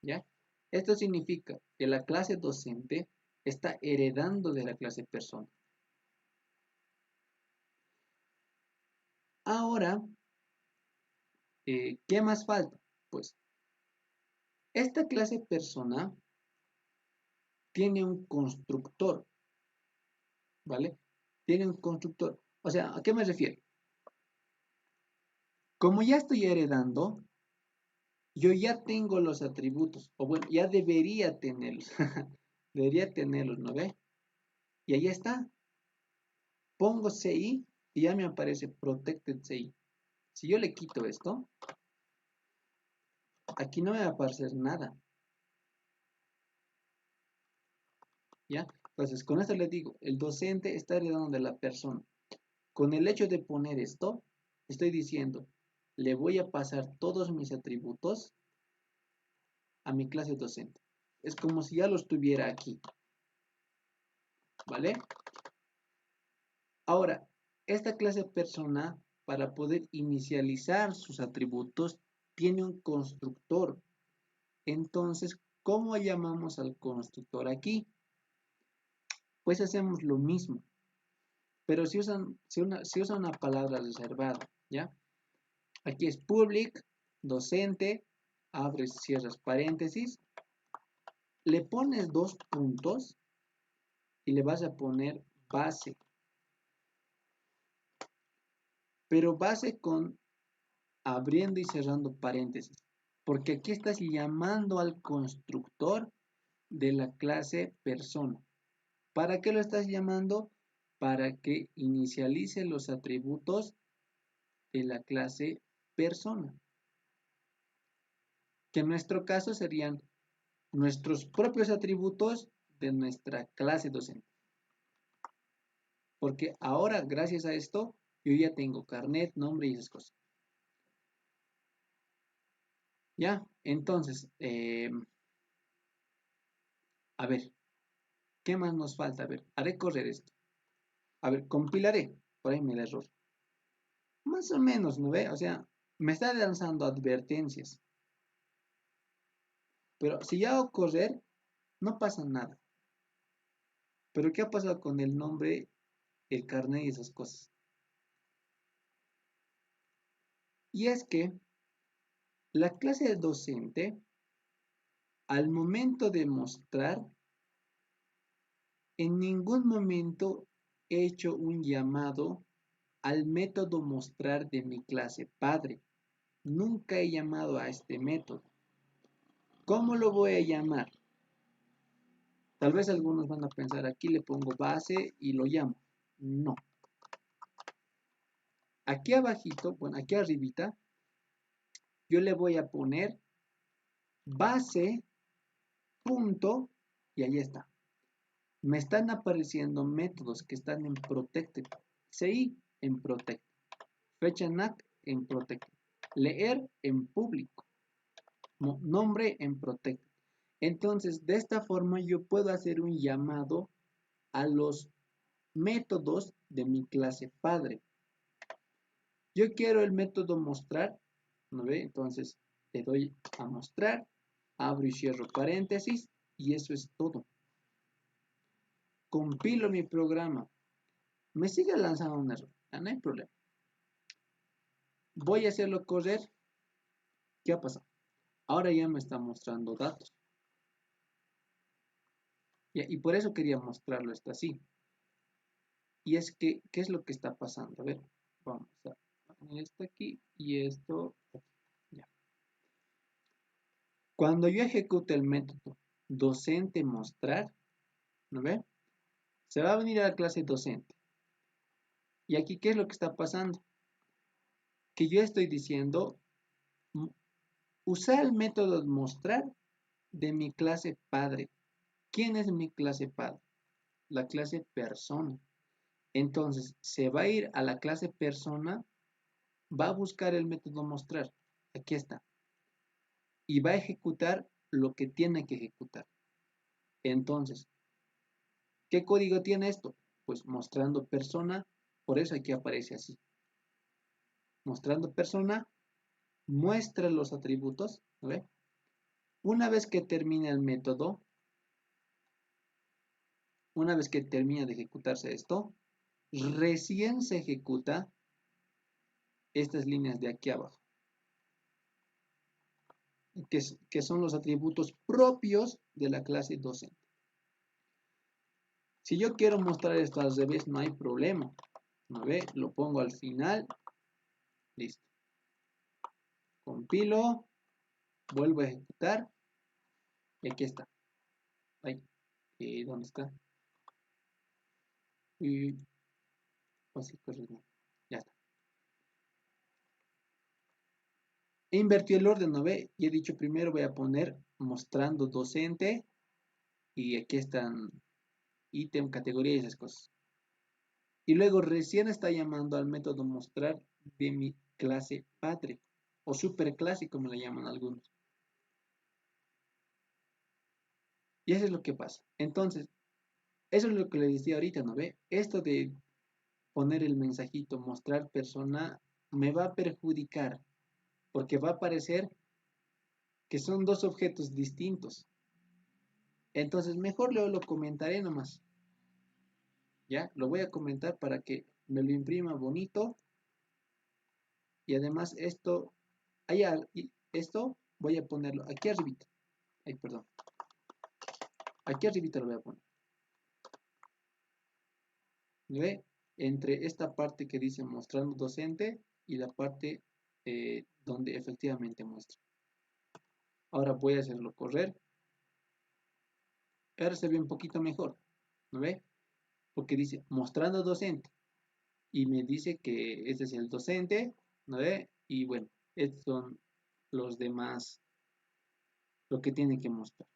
¿ya? Esto significa que la clase docente está heredando de la clase persona. Ahora, ¿qué más falta? Pues, esta clase persona tiene un constructor, ¿vale? Tiene un constructor. O sea, ¿a qué me refiero? Como ya estoy heredando, yo ya tengo los atributos, o bueno, ya debería tenerlos. Debería tenerlos, ¿no ve? Y ahí está. Pongo CI y ya me aparece Protected CI. Si yo le quito esto, aquí no me va a aparecer nada. ¿Ya? Entonces, con esto les digo, el docente está heredando de la persona. Con el hecho de poner esto, estoy diciendo, le voy a pasar todos mis atributos a mi clase docente. Es como si ya los tuviera aquí. ¿Vale? Ahora, esta clase persona, para poder inicializar sus atributos, tiene un constructor. Entonces, ¿cómo llamamos al constructor aquí? Pues hacemos lo mismo, pero si usa una palabra reservada, ¿ya? Aquí es public, docente, abres, cierras paréntesis, le pones 2 puntos y le vas a poner base, pero base con abriendo y cerrando paréntesis, porque aquí estás llamando al constructor de la clase persona. ¿Para qué lo estás llamando? Para que inicialice los atributos de la clase persona, que en nuestro caso serían nuestros propios atributos de nuestra clase docente. Porque ahora, gracias a esto, yo ya tengo carnet, nombre y esas cosas. ¿Ya? Entonces, a ver, ¿qué más nos falta? A ver, haré correr esto. A ver, compilaré. Por ahí me da error. Más o menos, ¿no ve? O sea, me está lanzando advertencias. Pero si ya hago correr, no pasa nada. Pero ¿qué ha pasado con el nombre, el carnet y esas cosas? Y es que la clase de docente, al momento de mostrar, en ningún momento he hecho un llamado al método mostrar de mi clase padre. Nunca he llamado a este método. ¿Cómo lo voy a llamar? Tal vez algunos van a pensar, aquí le pongo base y lo llamo. No. Aquí abajito, bueno, aquí arribita, yo le voy a poner base, punto, y ahí está. Me están apareciendo métodos que están en Protected. CI en Protected. Fecha NAC en Protected. Leer en público. Nombre en Protected. Entonces, de esta forma yo puedo hacer un llamado a los métodos de mi clase padre. Yo quiero el método mostrar, ¿no ve? Entonces le doy a mostrar, abro y cierro paréntesis y eso es todo. Compilo mi programa. Me sigue lanzando un error, no hay problema. Voy a hacerlo correr. ¿Qué ha pasado? Ahora ya me está mostrando datos. Y por eso quería mostrarlo esto así. Y es que, ¿qué es lo que está pasando? A ver, vamos a poner esto aquí y esto aquí. Ya. Cuando yo ejecute el método docente mostrar, ¿no ve? Se va a venir a la clase docente. Y aquí, ¿qué es lo que está pasando? Que yo estoy diciendo, usar el método mostrar de mi clase padre. ¿Quién es mi clase padre? La clase persona. Entonces, se va a ir a la clase persona, va a buscar el método mostrar. Aquí está. Y va a ejecutar lo que tiene que ejecutar. Entonces, ¿qué código tiene esto? Pues mostrando persona, por eso aquí aparece así. Mostrando persona, muestra los atributos, ¿ve? Una vez que termine el método, una vez que termina de ejecutarse esto, recién se ejecuta estas líneas de aquí abajo, que son los atributos propios de la clase docente. Si yo quiero mostrar esto al revés, no hay problema. ¿No ve? Lo pongo al final. Listo. Compilo. Vuelvo a ejecutar. Y aquí está. Ahí. ¿Dónde está? Y así, ya está. He invertido el orden, ¿no ve? Y he dicho primero voy a poner mostrando docente. Y aquí están ítem, categoría y esas cosas. Y luego recién está llamando al método mostrar de mi clase padre. O superclase como le llaman algunos. Y eso es lo que pasa. Entonces, eso es lo que le decía ahorita, ¿no ve? Esto de poner el mensajito, mostrar persona, me va a perjudicar. Porque va a parecer que son dos objetos distintos. Entonces, mejor lo comentaré nomás. ¿Ya? Lo voy a comentar para que me lo imprima bonito. Y además esto voy a ponerlo aquí arribita. Ay, perdón. Aquí arribita lo voy a poner. ¿Ve? Entre esta parte que dice mostrando docente y la parte donde efectivamente muestra. Ahora voy a hacerlo correr. Ahora se ve un poquito mejor. ¿No ve? Porque dice mostrando docente. Y me dice que este es el docente. ¿No ve? Y bueno, estos son los demás, lo que tiene que mostrar.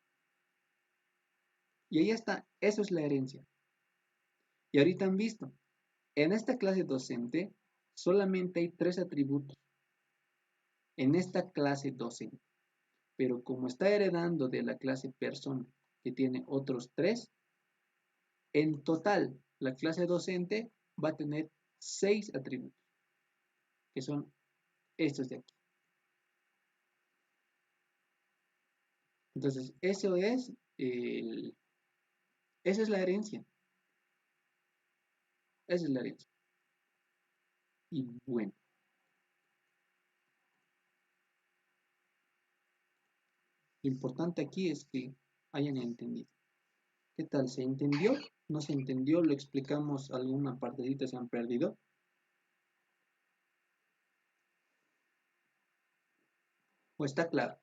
Y ahí está. Eso es la herencia. Y ahorita han visto. En esta clase docente solamente hay 3 atributos. En esta clase docente. Pero como está heredando de la clase persona, que tiene otros 3, en total la clase docente va a tener 6 atributos, que son estos de aquí. Entonces, esa es la herencia. Esa es la herencia. Y bueno, lo importante aquí es que hayan entendido. ¿Qué tal? ¿Se entendió? ¿No se entendió? ¿Lo explicamos alguna partecita? ¿Se han perdido? ¿O está claro?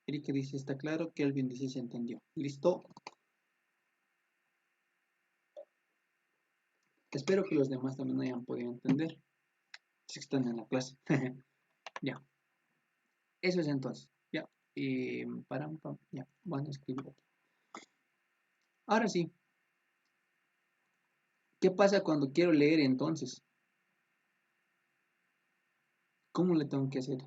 Erika dice, está claro. Kelvin dice, se entendió. ¿Listo? Espero que los demás también hayan podido entender. Si están en la clase. Ya. Eso es entonces. Ya. Ya. Van a escribir aquí. Ahora sí. ¿Qué pasa cuando quiero leer entonces? ¿Cómo le tengo que hacer?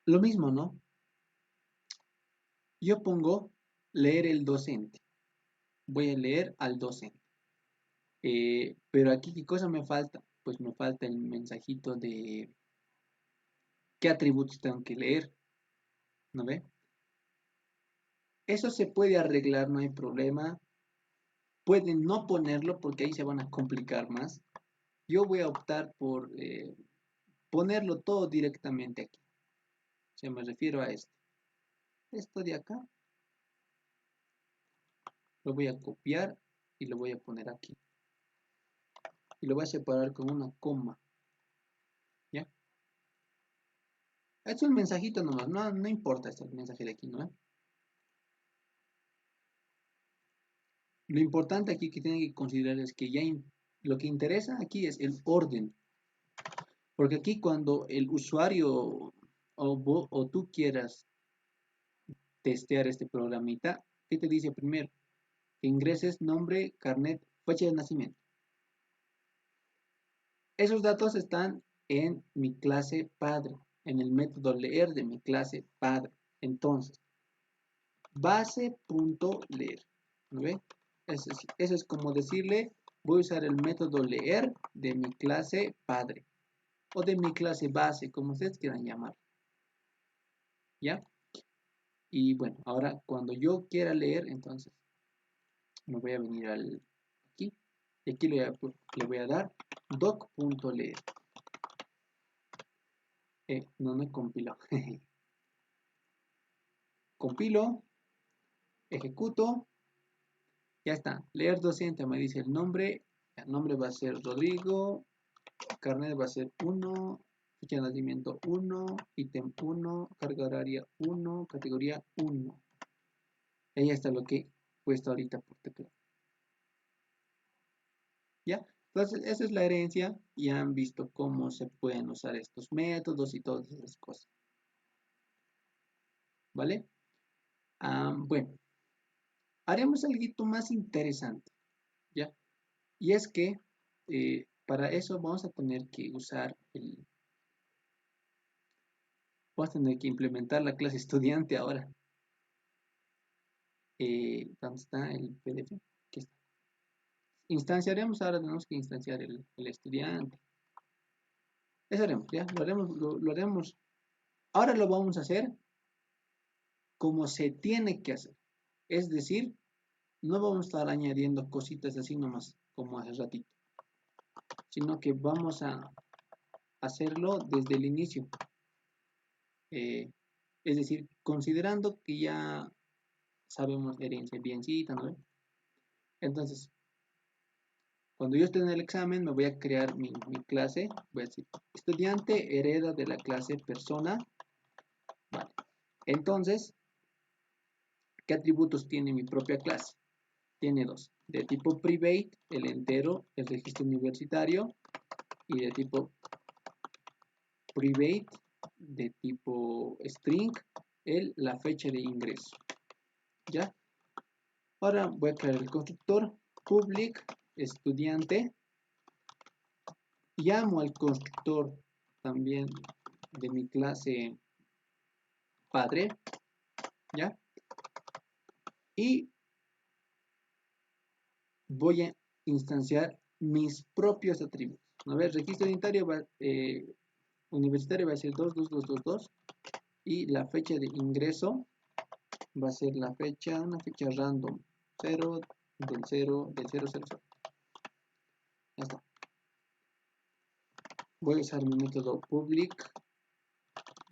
Lo mismo, ¿no? Yo pongo leer el docente. Voy a leer al docente. Pero aquí, ¿qué cosa me falta? Pues me falta el mensajito de qué atributos tengo que leer. ¿No ve? Eso se puede arreglar, no hay problema. Pueden no ponerlo porque ahí se van a complicar más. Yo voy a optar por ponerlo todo directamente aquí. O sea, me refiero a esto. Esto de acá lo voy a copiar y lo voy a poner aquí. Y lo voy a separar con una coma. ¿Ya? Es un mensajito nomás, no importa este mensaje de aquí, ¿no? Lo importante aquí que tienen que considerar es que lo que interesa aquí es el orden. Porque aquí cuando el usuario o tú quieras testear este programita, ¿qué te dice primero? Que ingreses nombre, carnet, fecha de nacimiento. Esos datos están en mi clase padre, en el método leer de mi clase padre. Entonces, base.leer. ¿No ve? Eso es como decirle, voy a usar el método leer de mi clase padre o de mi clase base, como ustedes quieran llamar. ¿Ya? Y bueno, ahora cuando yo quiera leer, entonces me voy a venir aquí y aquí le voy a dar doc.leer. No me compiló. Compilo, ejecuto, ya está. Leer docente me dice el nombre va a ser Rodrigo, carnet va a ser 1, fecha de nacimiento 1, ítem 1, carga horaria 1, categoría 1. Ahí está lo que he puesto ahorita por teclado. ¿Ya? Entonces, esa es la herencia y han visto cómo se pueden usar estos métodos y todas esas cosas. ¿Vale? Bueno, haremos algo más interesante, ¿ya? Y es que para eso vamos a tener que vamos a tener que implementar la clase estudiante ahora. ¿Dónde está el PDF? Aquí está. Instanciaremos, ahora tenemos que instanciar el estudiante. Eso haremos, ¿ya? Lo haremos. Ahora lo vamos a hacer como se tiene que hacer. Es decir, no vamos a estar añadiendo cositas así nomás, como hace ratito, sino que vamos a hacerlo desde el inicio. Es decir, considerando que ya sabemos herencia biencita, ¿no? Entonces, cuando yo esté en el examen, me voy a crear mi clase. Voy a decir, estudiante hereda de la clase persona. Vale. Entonces, ¿qué atributos tiene mi propia clase? Tiene dos. De tipo private, el entero, el registro universitario. Y de tipo private, de tipo string, la fecha de ingreso. ¿Ya? Ahora voy a crear el constructor public estudiante. Llamo al constructor también de mi clase padre, ¿ya? Y voy a instanciar mis propios atributos. A ver, registro universitario va a ser 22222 y la fecha de ingreso va a ser una fecha random, 0 del 0 del 000. Ya está. Voy a usar mi método public,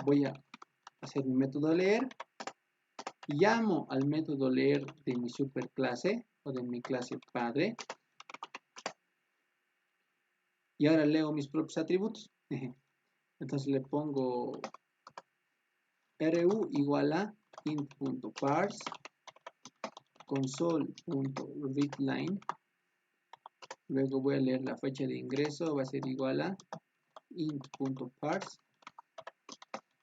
voy a hacer mi método leer, llamo al método leer de mi superclase o de mi clase padre y ahora leo mis propios atributos. Entonces le pongo ru igual a int.parse console.readline. Luego voy a leer la fecha de ingreso, va a ser igual a int.parse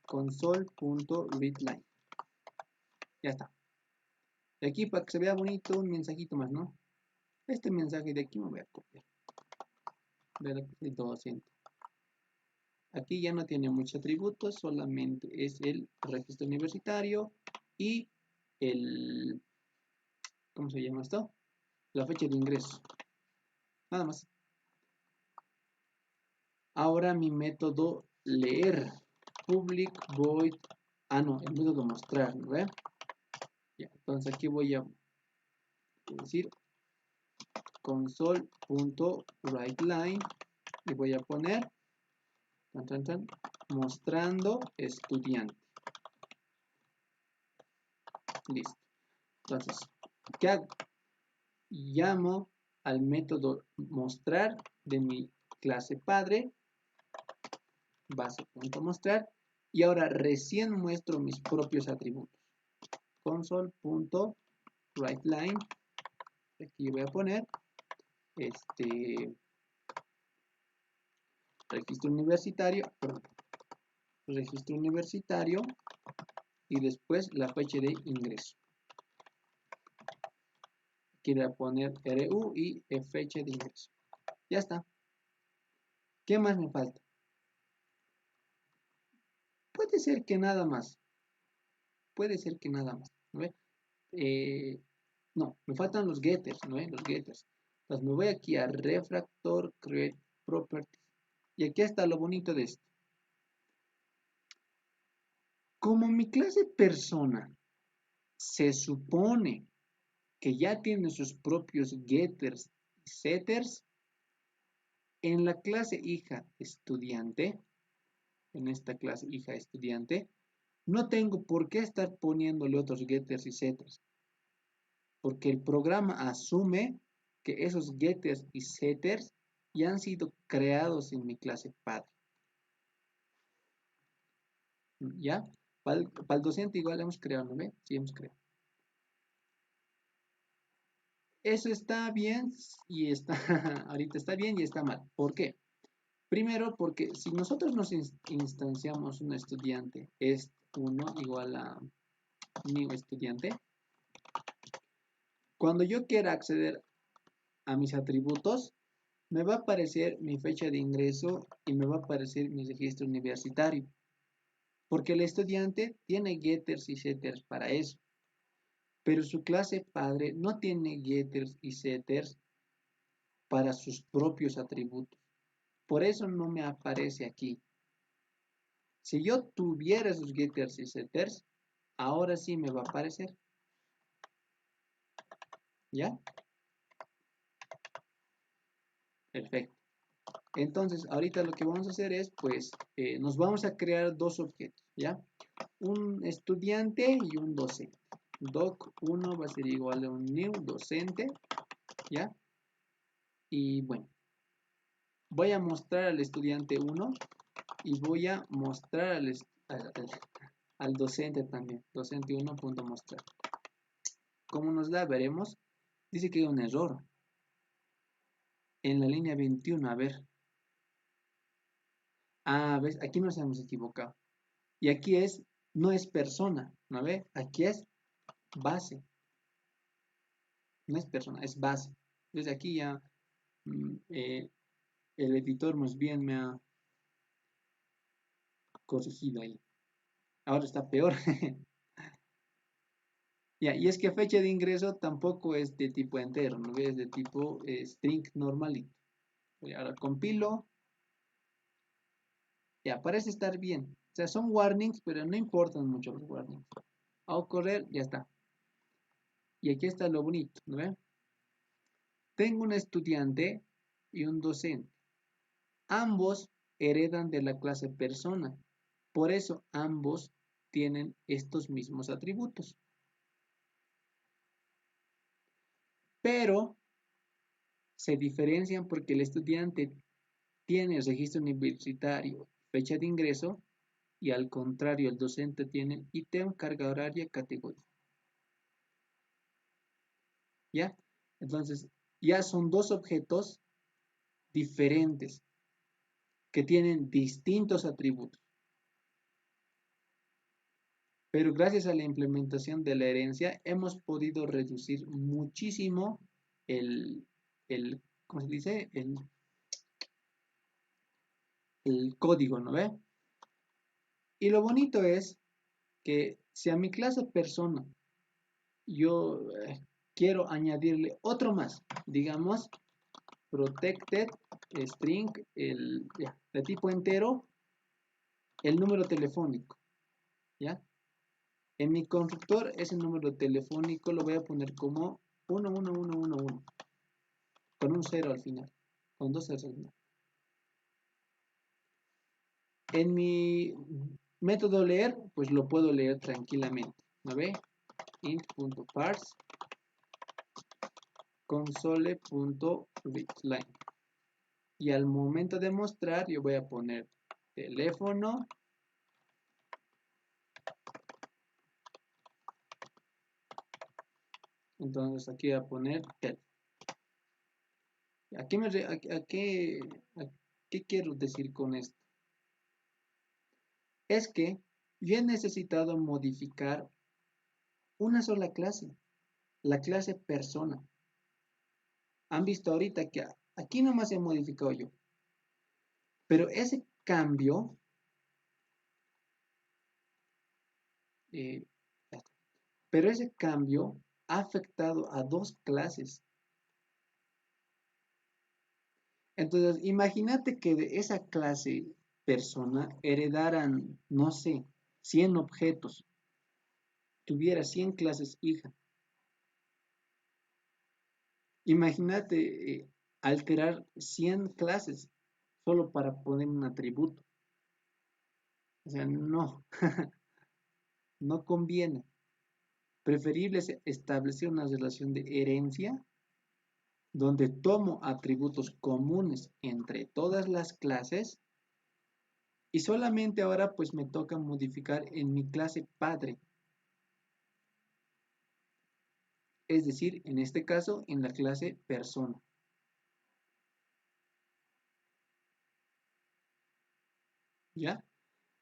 console.readline. Ya está. De aquí, para que se vea bonito, un mensajito más, ¿no? Este mensaje de aquí me voy a copiar. De 200. Aquí ya no tiene muchos atributos, solamente es el registro universitario y el, ¿cómo se llama esto? La fecha de ingreso. Nada más. Ahora mi método leer. Public void. Ah, no, el método mostrar, ¿no ve? Ya, entonces aquí voy a decir console.writeLine y voy a poner mostrando estudiante. Listo. Entonces, ¿qué hago? Llamo al método mostrar de mi clase padre, base.mostrar, y ahora recién muestro mis propios atributos. Console.writeLine, aquí voy a poner registro universitario y después la fecha de ingreso. Aquí voy a poner RU y fecha de ingreso. Ya está. ¿Qué más me falta? Puede ser que nada más. Puede ser que nada más. ¿No ve? No, me faltan los getters, ¿no? Los getters. Entonces me voy aquí a refactor, create properties. Y aquí está lo bonito de esto. Como mi clase persona se supone que ya tiene sus propios getters y setters, en la clase hija estudiante, en esta clase hija estudiante, no tengo por qué estar poniéndole otros getters y setters, porque el programa asume que esos getters y setters ya han sido creados en mi clase padre. ¿Ya? Para el docente igual hemos creado, ¿no ve? Sí, hemos creado. Eso está bien y está, ahorita está bien y está mal. ¿Por qué? Primero, porque si nosotros nos instanciamos un estudiante, es 1 igual a new estudiante, cuando yo quiera acceder a mis atributos, me va a aparecer mi fecha de ingreso y me va a aparecer mi registro universitario. Porque el estudiante tiene getters y setters para eso. Pero su clase padre no tiene getters y setters para sus propios atributos. Por eso no me aparece aquí. Si yo tuviera sus getters y setters, ahora sí me va a aparecer. ¿Ya? Perfecto. Entonces, ahorita lo que vamos a hacer es, pues, nos vamos a crear dos objetos, ¿ya? Un estudiante y un docente. Doc1 va a ser igual a un new docente, ¿ya? Y bueno, voy a mostrar al estudiante 1 y voy a mostrar al docente también. Docente1.mostrar. ¿Cómo nos da? Veremos. Dice que hay un error en la línea 21. A ver. Ah, ¿ves? Aquí nos hemos equivocado. Y aquí no es persona, ¿no ve? Aquí es base. No es persona, es base. Desde aquí ya el editor más bien me ha corregido ahí. Ahora está peor. Ya, y es que fecha de ingreso tampoco es de tipo entero, ¿no ves? Es de tipo string normalito. Y ahora compilo. Ya, parece estar bien. O sea, son warnings, pero no importan mucho los warnings. Hago correr, ya está. Y aquí está lo bonito, ¿no ven? Tengo un estudiante y un docente. Ambos heredan de la clase persona. Por eso ambos tienen estos mismos atributos. Pero se diferencian porque el estudiante tiene registro universitario, fecha de ingreso, y al contrario, el docente tiene ítem, carga horaria, categoría. ¿Ya? Entonces, ya son dos objetos diferentes que tienen distintos atributos. Pero gracias a la implementación de la herencia hemos podido reducir muchísimo el ¿cómo se dice? El código, ¿no ve? Y lo bonito es que si a mi clase persona yo quiero añadirle otro más, digamos, protected string, de tipo entero, el número telefónico, ¿ya? En mi constructor ese número telefónico lo voy a poner como 11111, con un 0 al final, con dos ceros al final. En mi método leer, pues lo puedo leer tranquilamente, ¿no ve? int.parse console.readline. Y al momento de mostrar, yo voy a poner teléfono. Entonces aquí voy a poner tel. ¿Qué quiero decir con esto? Es que yo he necesitado modificar una sola clase, la clase persona. Han visto ahorita que aquí nomás he modificado yo. Pero ese cambio, eh, ha afectado a dos clases. Entonces, imagínate que de esa clase persona heredaran, no sé, 100 objetos, tuviera 100 clases hija. Imagínate alterar 100 clases solo para poner un atributo. O sea, no, no conviene. Preferible es establecer una relación de herencia donde tomo atributos comunes entre todas las clases y solamente ahora pues me toca modificar en mi clase padre. Es decir, en este caso, en la clase persona. ¿Ya?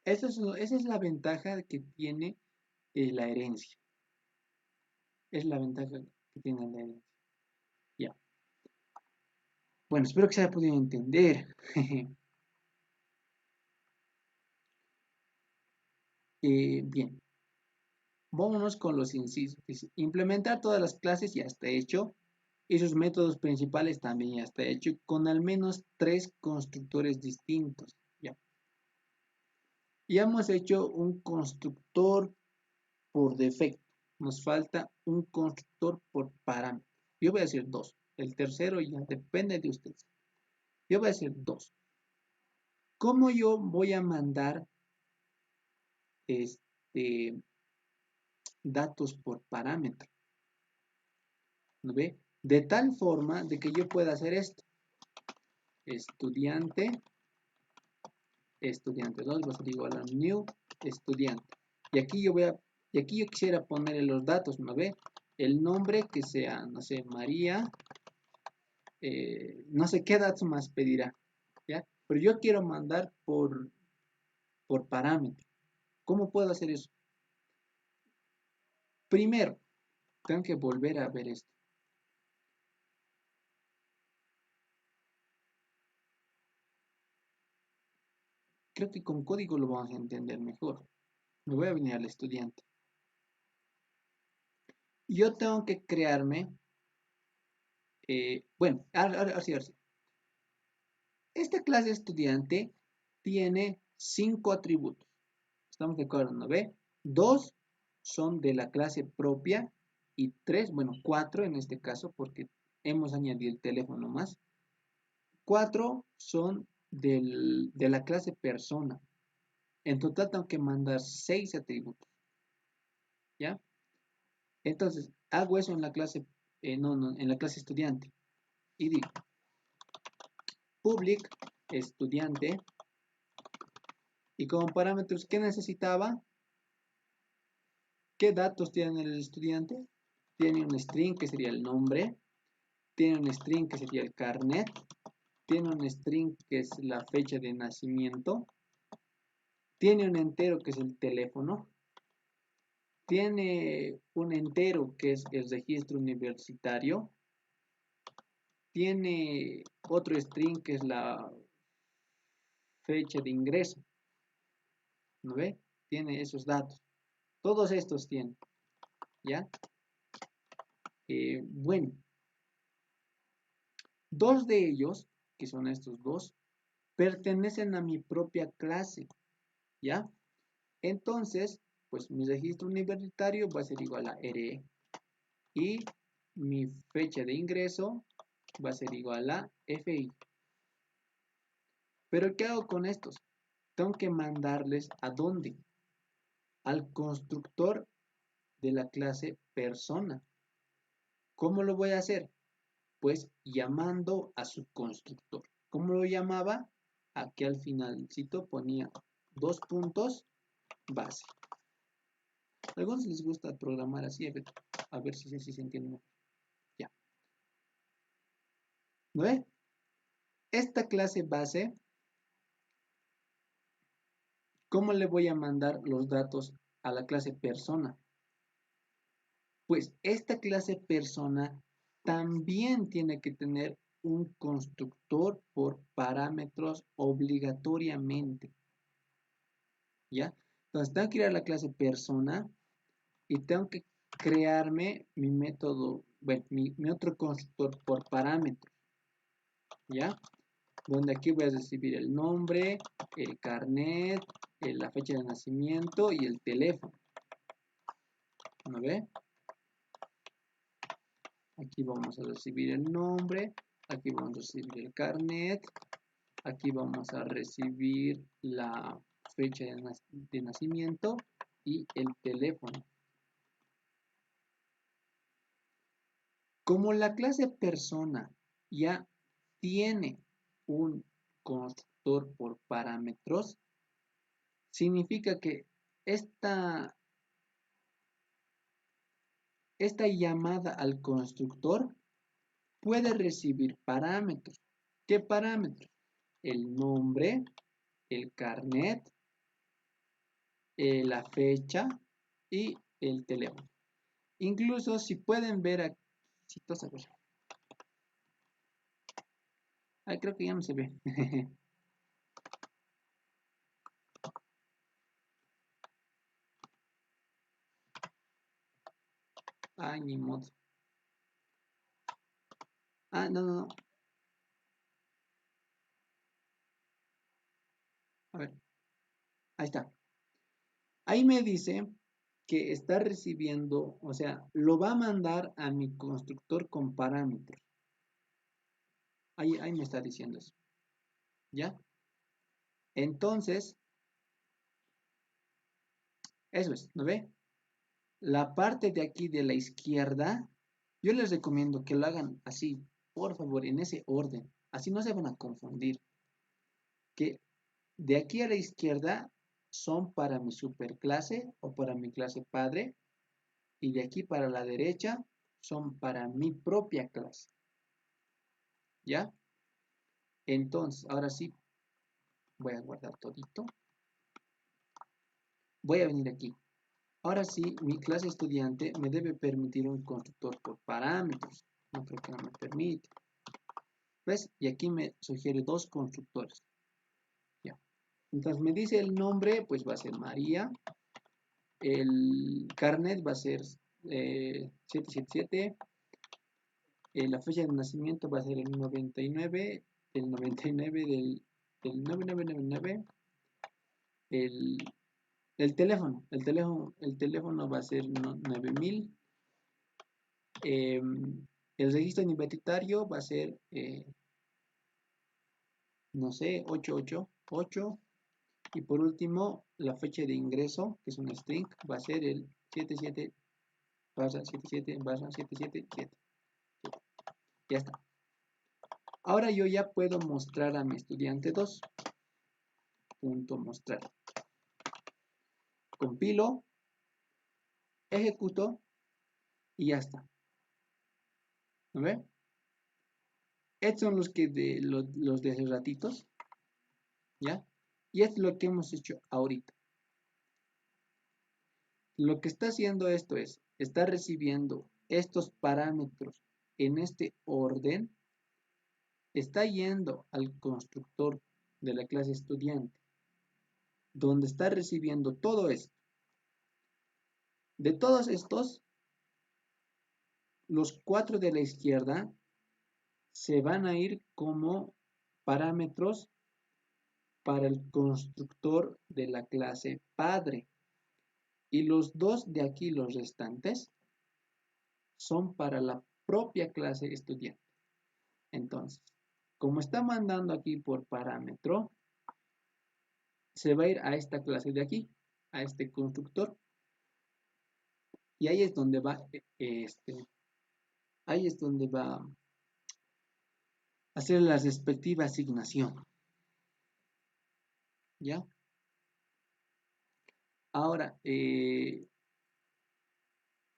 Esa es la ventaja que tiene la herencia. Es la ventaja que tiene la herencia. Ya. Bueno, espero que se haya podido entender. Bien, vámonos con los incisos. Dice, implementar todas las clases ya está hecho. Y sus métodos principales también ya está hecho con al menos 3 constructores distintos. Ya. Ya hemos hecho un constructor por defecto. Nos falta un constructor por parámetro. Yo voy a decir 2. El tercero ya depende de ustedes. Yo voy a decir 2. ¿Cómo yo voy a mandar este, datos por parámetro? ¿No ve? De tal forma de que yo pueda hacer esto. Estudiante, estudiante 2 va a ser igual a new estudiante. Y aquí yo quisiera ponerle los datos, ¿no ve? El nombre que sea, no sé, María, no sé qué datos más pedirá, ¿ya? Pero yo quiero mandar por parámetro. ¿Cómo puedo hacer eso? Primero, tengo que volver a ver esto. Creo que con código lo vamos a entender mejor. Me voy a venir al estudiante. Yo tengo que crearme, bueno, ahora sí, ahora sí. Esta clase estudiante tiene 5 atributos. ¿Estamos de acuerdo? ¿No ve? 2 son de la clase propia y 3, bueno, 4 en este caso porque hemos añadido el teléfono más. 4 son de la clase persona. En total tengo que mandar 6 atributos. ¿Ya? Entonces, hago eso en la clase, no, en la clase estudiante. Y digo, public estudiante. Y como parámetros, ¿qué necesitaba? ¿Qué datos tiene el estudiante? Tiene un string que sería el nombre. Tiene un string que sería el carnet. Tiene un string que es la fecha de nacimiento. Tiene un entero que es el teléfono. Tiene un entero que es el registro universitario. Tiene otro string que es la fecha de ingreso. ¿No ve? Tiene esos datos. Todos estos tienen. ¿Ya? Bueno, dos de ellos, que son estos dos, pertenecen a mi propia clase. ¿Ya? Entonces, pues mi registro universitario va a ser igual a RE. Y mi fecha de ingreso va a ser igual a FI. Pero ¿qué hago con estos? Tengo que mandarles a dónde? Al constructor de la clase persona. ¿Cómo lo voy a hacer? Pues llamando a su constructor. ¿Cómo lo llamaba? Aquí al finalcito ponía 2 puntos base. A algunos les gusta programar así, a ver si se entiende mejor. Ya. ¿No ve? Esta clase base, ¿cómo le voy a mandar los datos a la clase persona? Pues esta clase persona también tiene que tener un constructor por parámetros obligatoriamente. ¿Ya? Entonces tengo que ir a la clase persona y tengo que crearme mi método, bueno, mi otro constructor por parámetros. ¿Ya? Donde aquí voy a recibir el nombre, el carnet, la fecha de nacimiento y el teléfono. ¿No ve? Aquí vamos a recibir el nombre, aquí vamos a recibir el carnet, aquí vamos a recibir la fecha de nacimiento y el teléfono. Como la clase persona ya tiene un constructor por parámetros, significa que esta llamada al constructor puede recibir parámetros. ¿Qué parámetros? El nombre, el carnet, la fecha y el teléfono. Incluso si pueden ver aquí, creo que ya no se ve. Ay, ni modo. No. A ver, ahí está. Ahí me dice que está recibiendo, o sea, lo va a mandar a mi constructor con parámetros. Ahí me está diciendo eso. ¿Ya? Entonces, eso es, ¿no ve? La parte de aquí de la izquierda, yo les recomiendo que lo hagan así, por favor, en ese orden. Así no se van a confundir. Que de aquí a la izquierda son para mi superclase o para mi clase padre. Y de aquí para la derecha son para mi propia clase. ¿Ya? Entonces, ahora sí, voy a guardar todito. Voy a venir aquí. Ahora sí, mi clase estudiante me debe permitir un constructor por parámetros. No creo que no me permite. ¿Ves? Y aquí me sugiere dos constructores. Ya. Entonces me dice el nombre, pues va a ser María. El carnet va a ser 777. La fecha de nacimiento va a ser el 99, el 99 del 9999. El, el teléfono va a ser 9000. El registro universitario va a ser, no sé, 888. Y por último, la fecha de ingreso, que es un string, va a ser el 77 barra 77 barra 777. Ya está. Ahora yo ya puedo mostrar a mi estudiante 2. Punto mostrar. Compilo, ejecuto y ya está. ¿No ve? Estos son los de hace ratitos. ¿Ya? Y es lo que hemos hecho ahorita. Lo que está haciendo esto es, está recibiendo estos parámetros en este orden, está yendo al constructor de la clase estudiante, donde está recibiendo todo esto. De todos estos, los 4 de la izquierda se van a ir como parámetros para el constructor de la clase padre. Y los 2 de aquí, los restantes, son para la propia clase estudiante. Entonces, como está mandando aquí por parámetro, se va a ir a esta clase de aquí, a este constructor. Y ahí es donde va, ahí es donde va a hacer la respectiva asignación. ¿Ya? Ahora,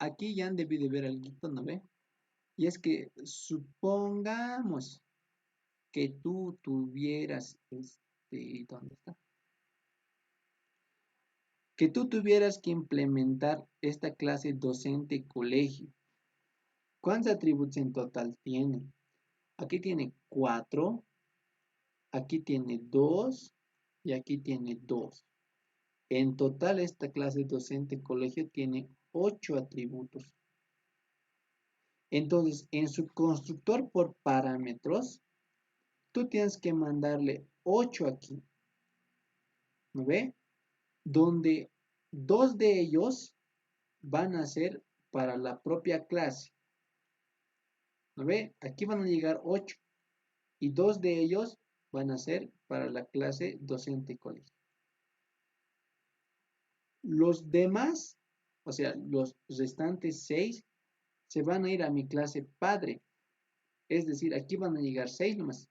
aquí ya han debido de ver algo, ¿no ve? Y es que supongamos que tú tuvieras, ¿dónde está? Que tú tuvieras que implementar esta clase docente colegio. ¿Cuántos atributos en total tiene? Aquí tiene 4, aquí tiene 2 y aquí tiene 2. En total esta clase docente colegio tiene 8 atributos. Entonces, en su constructor por parámetros, tú tienes que mandarle 8 aquí. ¿No ve? Donde 2 de ellos van a ser para la propia clase. ¿No ve? Aquí van a llegar 8 y 2 de ellos van a ser para la clase docente colegio. Los demás, o sea, los restantes 6 se van a ir a mi clase padre. Es decir, aquí van a llegar 6 nomás.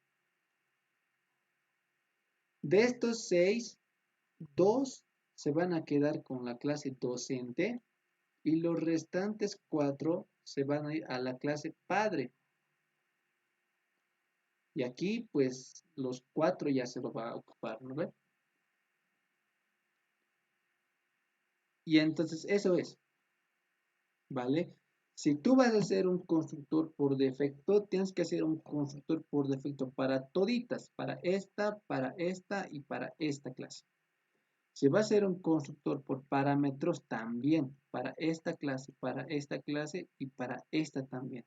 De estos 6, 2 se van a quedar con la clase docente y los restantes 4 se van a ir a la clase padre. Y aquí, pues, los 4 ya se lo va a ocupar, ¿no ve? Y entonces eso es, ¿vale? Si tú vas a hacer un constructor por defecto, tienes que hacer un constructor por defecto para toditas, para esta y para esta clase. Si va a ser un constructor por parámetros, también para esta clase y para esta también.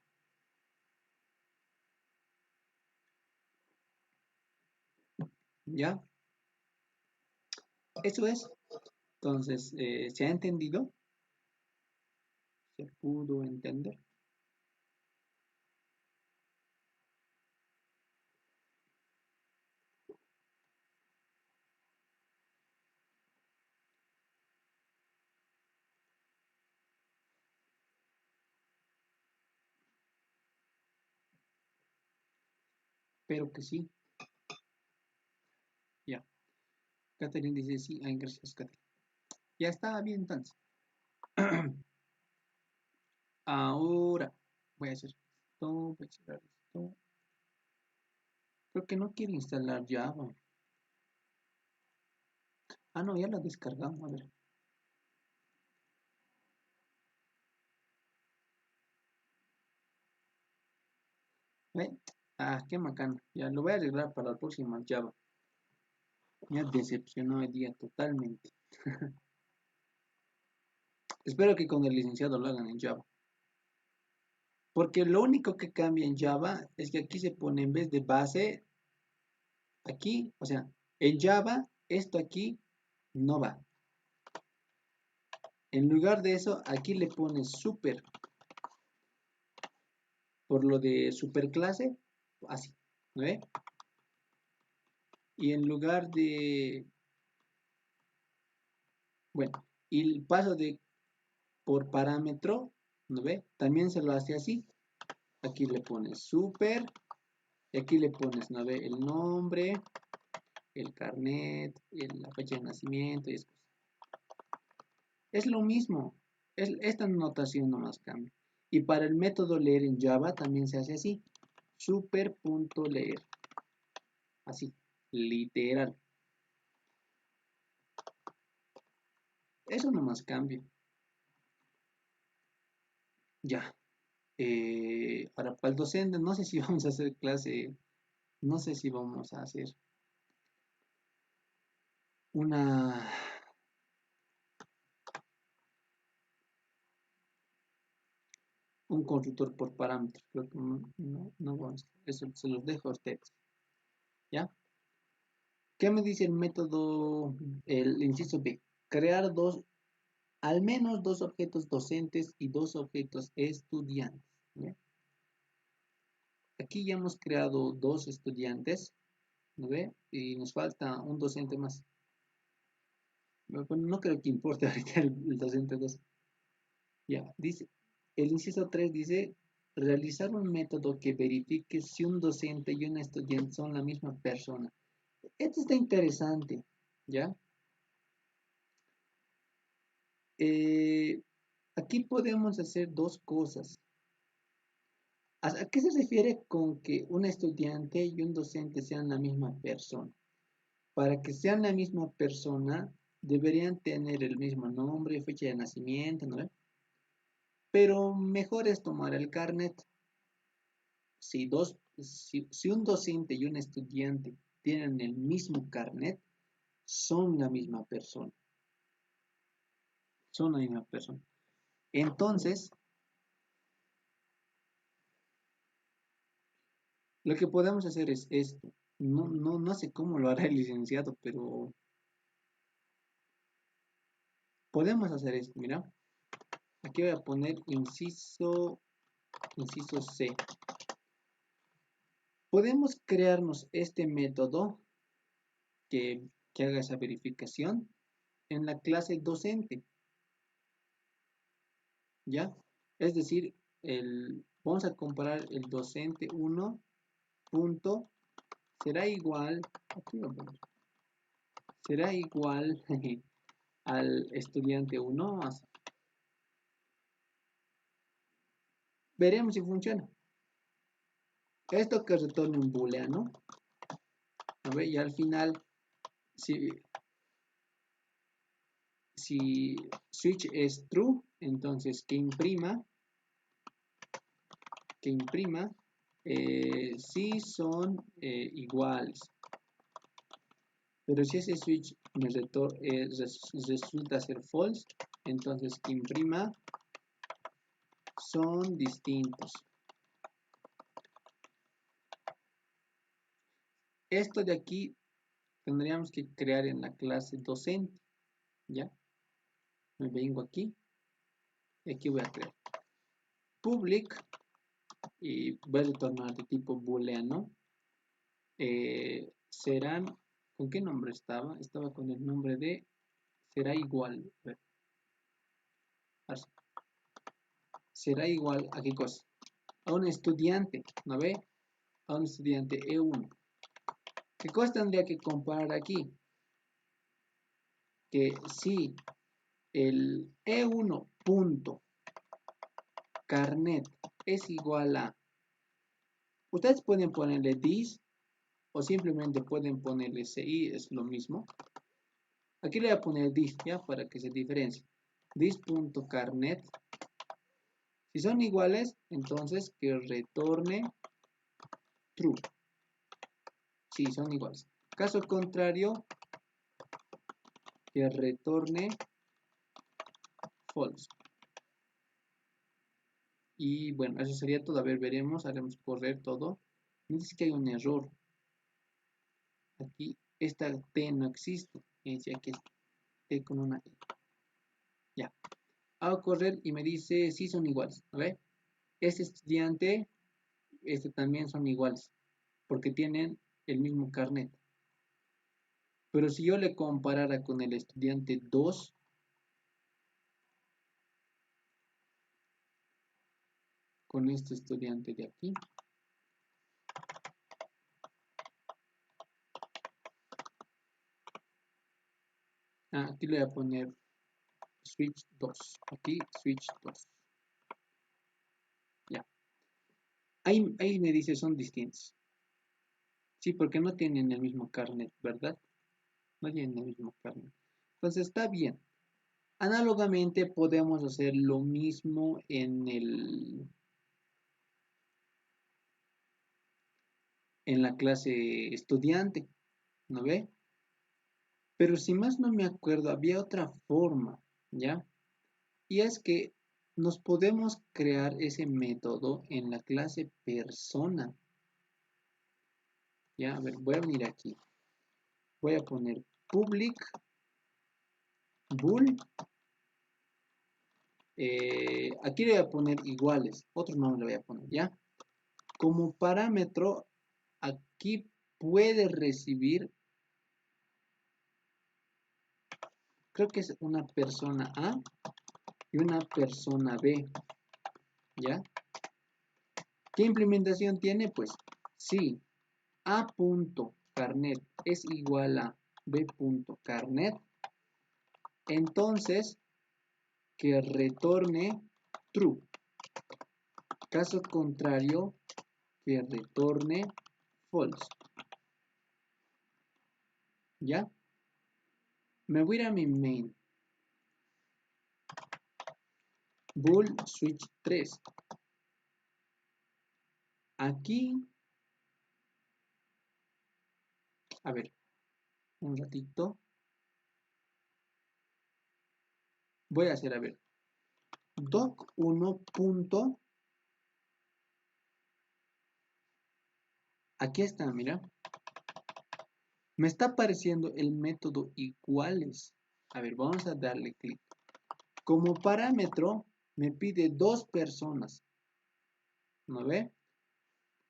¿Ya? Eso es. Entonces, ¿se ha entendido? ¿Se pudo entender? Espero que sí. Ya. Catherine dice sí. Ay, gracias, Catherine. Ya está bien, entonces. Ahora voy a hacer esto. Voy a cerrar esto. Creo que no quiere instalar Java. Ah, no, ya la descargamos. A ver. ¿Ve? Ah, qué macana. Ya lo voy a arreglar para la próxima Java. Me decepcionó hoy día totalmente. Espero que con el licenciado lo hagan en Java. Porque lo único que cambia en Java es que aquí se pone en vez de base, aquí, o sea, en Java, esto aquí no va. En lugar de eso, aquí le pones super, por lo de superclase, así, ¿no ve? Y en lugar de, bueno, y el paso de por parámetro, ¿no ve? También se lo hace así. Aquí le pones super, y aquí le pones, ¿no ve? El nombre, el carnet, la fecha de nacimiento y eso. Es lo mismo, esta notación nomás cambia. Y para el método leer en Java también se hace así, super.leer, así, literal. Eso nomás cambia. Ya. Ahora, para el docente, no sé si vamos a hacer clase, no sé si vamos a hacer una, un constructor por parámetros. Creo que no vamos a hacer. Eso se los dejo a ustedes. ¿Ya? ¿Qué me dice el método, el inciso B? Crear al menos dos objetos docentes y dos objetos estudiantes. ¿Ya? Aquí ya hemos creado dos estudiantes, ¿no ve? Y nos falta un docente más. Bueno, no creo que importe ahorita el docente 2. Ya, dice, el inciso 3 dice, realizar un método que verifique si un docente y un estudiante son la misma persona. Esto está interesante, ¿ya? Eh, Aquí podemos hacer dos cosas. ¿A qué se refiere con que un estudiante y un docente sean la misma persona? Para que sean la misma persona, deberían tener el mismo nombre, fecha de nacimiento, ¿no? Pero mejor es tomar el carnet. Si un docente y un estudiante tienen el mismo carnet, son la misma persona. Son la misma persona. Entonces, lo que podemos hacer es esto. No sé cómo lo hará el licenciado, pero podemos hacer esto. Mira, aquí voy a poner inciso C. Podemos crearnos este método que, que haga esa verificación en la clase docente, ¿ya? Es decir, vamos a comparar el docente 1 punto, será igual, aquí voy a poner, será igual al estudiante 1, veremos si funciona. Esto que retorne un booleano, ¿no ve? Y al final, si, si switch es true, entonces que imprima si son iguales. Pero si ese switch resulta ser false, entonces que imprima son distintos. Esto de aquí tendríamos que crear en la clase docente, ¿ya? Me vengo aquí y aquí voy a crear public y voy a retornar de tipo booleano. Serán, ¿con qué nombre estaba? Estaba con el nombre de será igual, será igual a qué cosa, a un estudiante, ¿no ve? A un estudiante E1. ¿Qué cosa tendría que comparar aquí? Que si el E1.carnet es igual a, ustedes pueden ponerle this o simplemente pueden ponerle CI, es lo mismo. Aquí le voy a poner this, ¿ya? Para que se diferencie. This.carnet. Si son iguales, entonces que retorne true. Si son iguales. Caso contrario, que retorne false. Y bueno, eso sería todo. A ver, veremos, haremos correr todo. Me dice que hay un error. Aquí esta T no existe. Y dice aquí es T con una I. Ya. Hago correr y me dice si son iguales. ¿Ve? Este estudiante, este también son iguales. Porque tienen el mismo carnet. Pero si yo le comparara con el estudiante 2, con este estudiante de aquí, aquí le voy a poner switch 2, aquí switch 2, ya, ahí me dice son distintos, sí, porque no tienen el mismo carnet, ¿verdad? No tienen el mismo carnet, entonces está bien. Análogamente podemos hacer lo mismo en la clase estudiante, ¿no ve? Pero si más no me acuerdo, había otra forma, ¿ya? Y es que nos podemos crear ese método en la clase persona. Ya, a ver, voy a venir aquí. Voy a poner public bool. Aquí le voy a poner iguales. Otro nombre le voy a poner, ¿ya? Como parámetro, aquí puede recibir, creo que es una persona A y una persona B, ¿ya? ¿Qué implementación tiene? Pues si A.carnet es igual a B.carnet, entonces que retorne true. Caso contrario, que retorne false. ¿Ya? Me voy a ir a mi main. Bool switch 3. Aquí, a ver, un ratito. Voy a hacer, a ver, doc1 punto. Aquí está, mira. Me está apareciendo el método iguales. A ver, vamos a darle clic. Como parámetro, me pide dos personas. ¿No ve?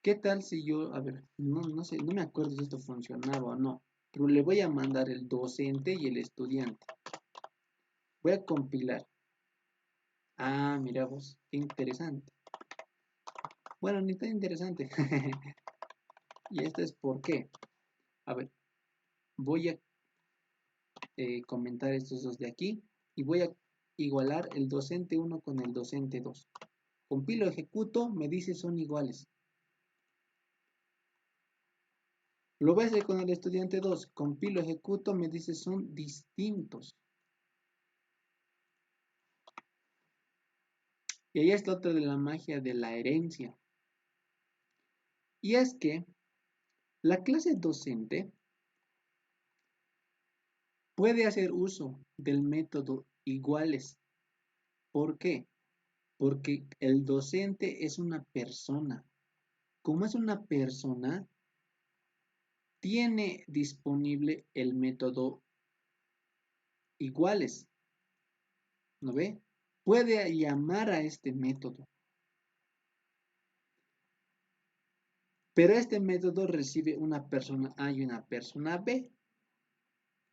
¿Qué tal si yo, a ver, no sé, no me acuerdo si esto funcionaba o no, pero le voy a mandar el docente y el estudiante. Voy a compilar. Ah, mira vos, qué interesante. Bueno, ni tan interesante. Y esto es por qué. A ver, voy a comentar estos dos de aquí y voy a igualar el docente 1 con el docente 2. Compilo, ejecuto, me dice son iguales. Lo voy a hacer con el estudiante 2. Compilo, ejecuto, me dice son distintos. Y ahí está otra de la magia de la herencia. Y es que la clase docente puede hacer uso del método iguales. ¿Por qué? Porque el docente es una persona. Como es una persona, tiene disponible el método iguales, ¿no ve? Puede llamar a este método, pero este método recibe una persona A y una persona B,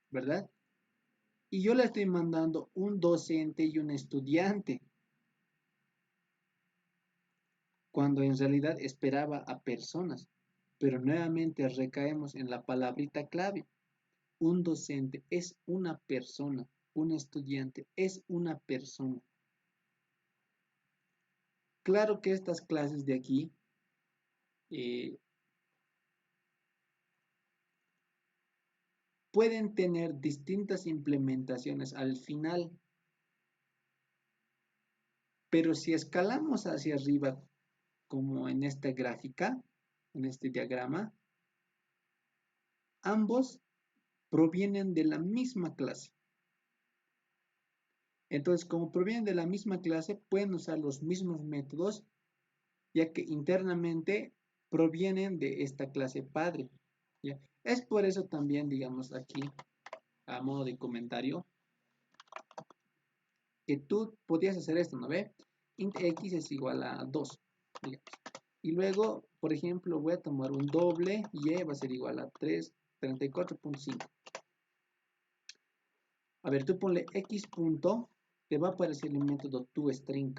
¿verdad? Y yo le estoy mandando un docente y un estudiante, cuando en realidad esperaba a personas. Pero nuevamente recaemos en la palabrita clave. Un docente es una persona, un estudiante es una persona. Claro que estas clases de aquí eh, pueden tener distintas implementaciones al final, pero si escalamos hacia arriba, como en esta gráfica, en este diagrama, ambos provienen de la misma clase. Entonces, como provienen de la misma clase, pueden usar los mismos métodos, ya que internamente provienen de esta clase padre. ¿Ya? Es por eso también, digamos aquí, a modo de comentario, que tú podías hacer esto, ¿no ve? Int x es igual a 2, digamos. Y luego, por ejemplo, voy a tomar un doble y va a ser igual a 34.5. A ver, tú ponle x punto, te va a aparecer el método toString.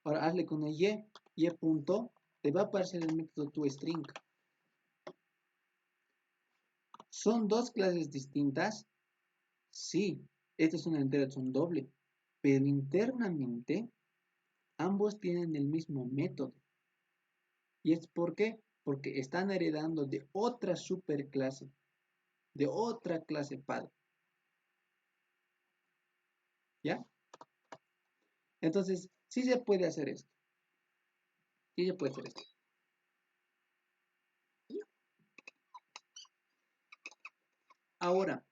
Ahora hazle con el y punto, te va a aparecer el método toString. ¿Son dos clases distintas? Sí, esta es una iteración doble, pero internamente ambos tienen el mismo método. ¿Y es por qué? Porque están heredando de otra superclase, de otra clase padre. ¿Ya? Entonces, sí se puede hacer esto. Sí se puede hacer esto. Ahora,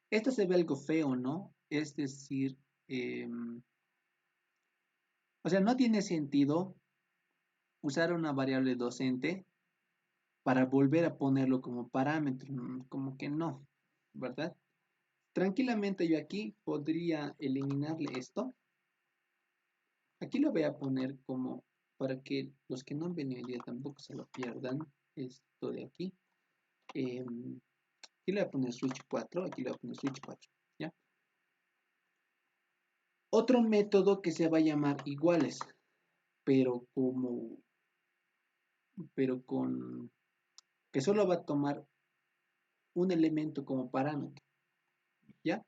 esto se ve algo feo, ¿no? Es decir, o sea, no tiene sentido usar una variable docente para volver a ponerlo como parámetro, como que no, ¿verdad? Tranquilamente yo aquí podría eliminarle esto. Aquí lo voy a poner como para que los que no han venido hoy día tampoco se lo pierdan. Esto de aquí. Aquí le voy a poner switch 4, aquí le voy a poner switch 4. ¿Ya? Otro método que se va a llamar iguales, pero con que solo va a tomar un elemento como parámetro. ¿Ya?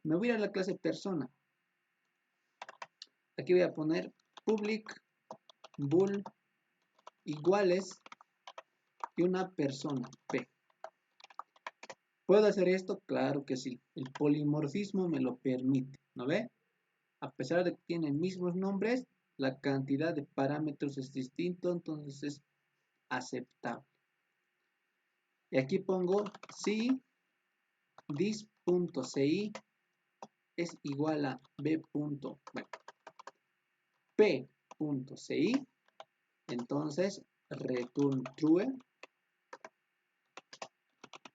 Me voy a ir a la clase persona. Aquí voy a poner public bool iguales y una persona P. ¿Puedo hacer esto? Claro que sí. El polimorfismo me lo permite, ¿no ve? A pesar de que tienen mismos nombres, la cantidad de parámetros es distinto, entonces es aceptable. Y aquí pongo si this.ci es igual a p.ci, entonces return true,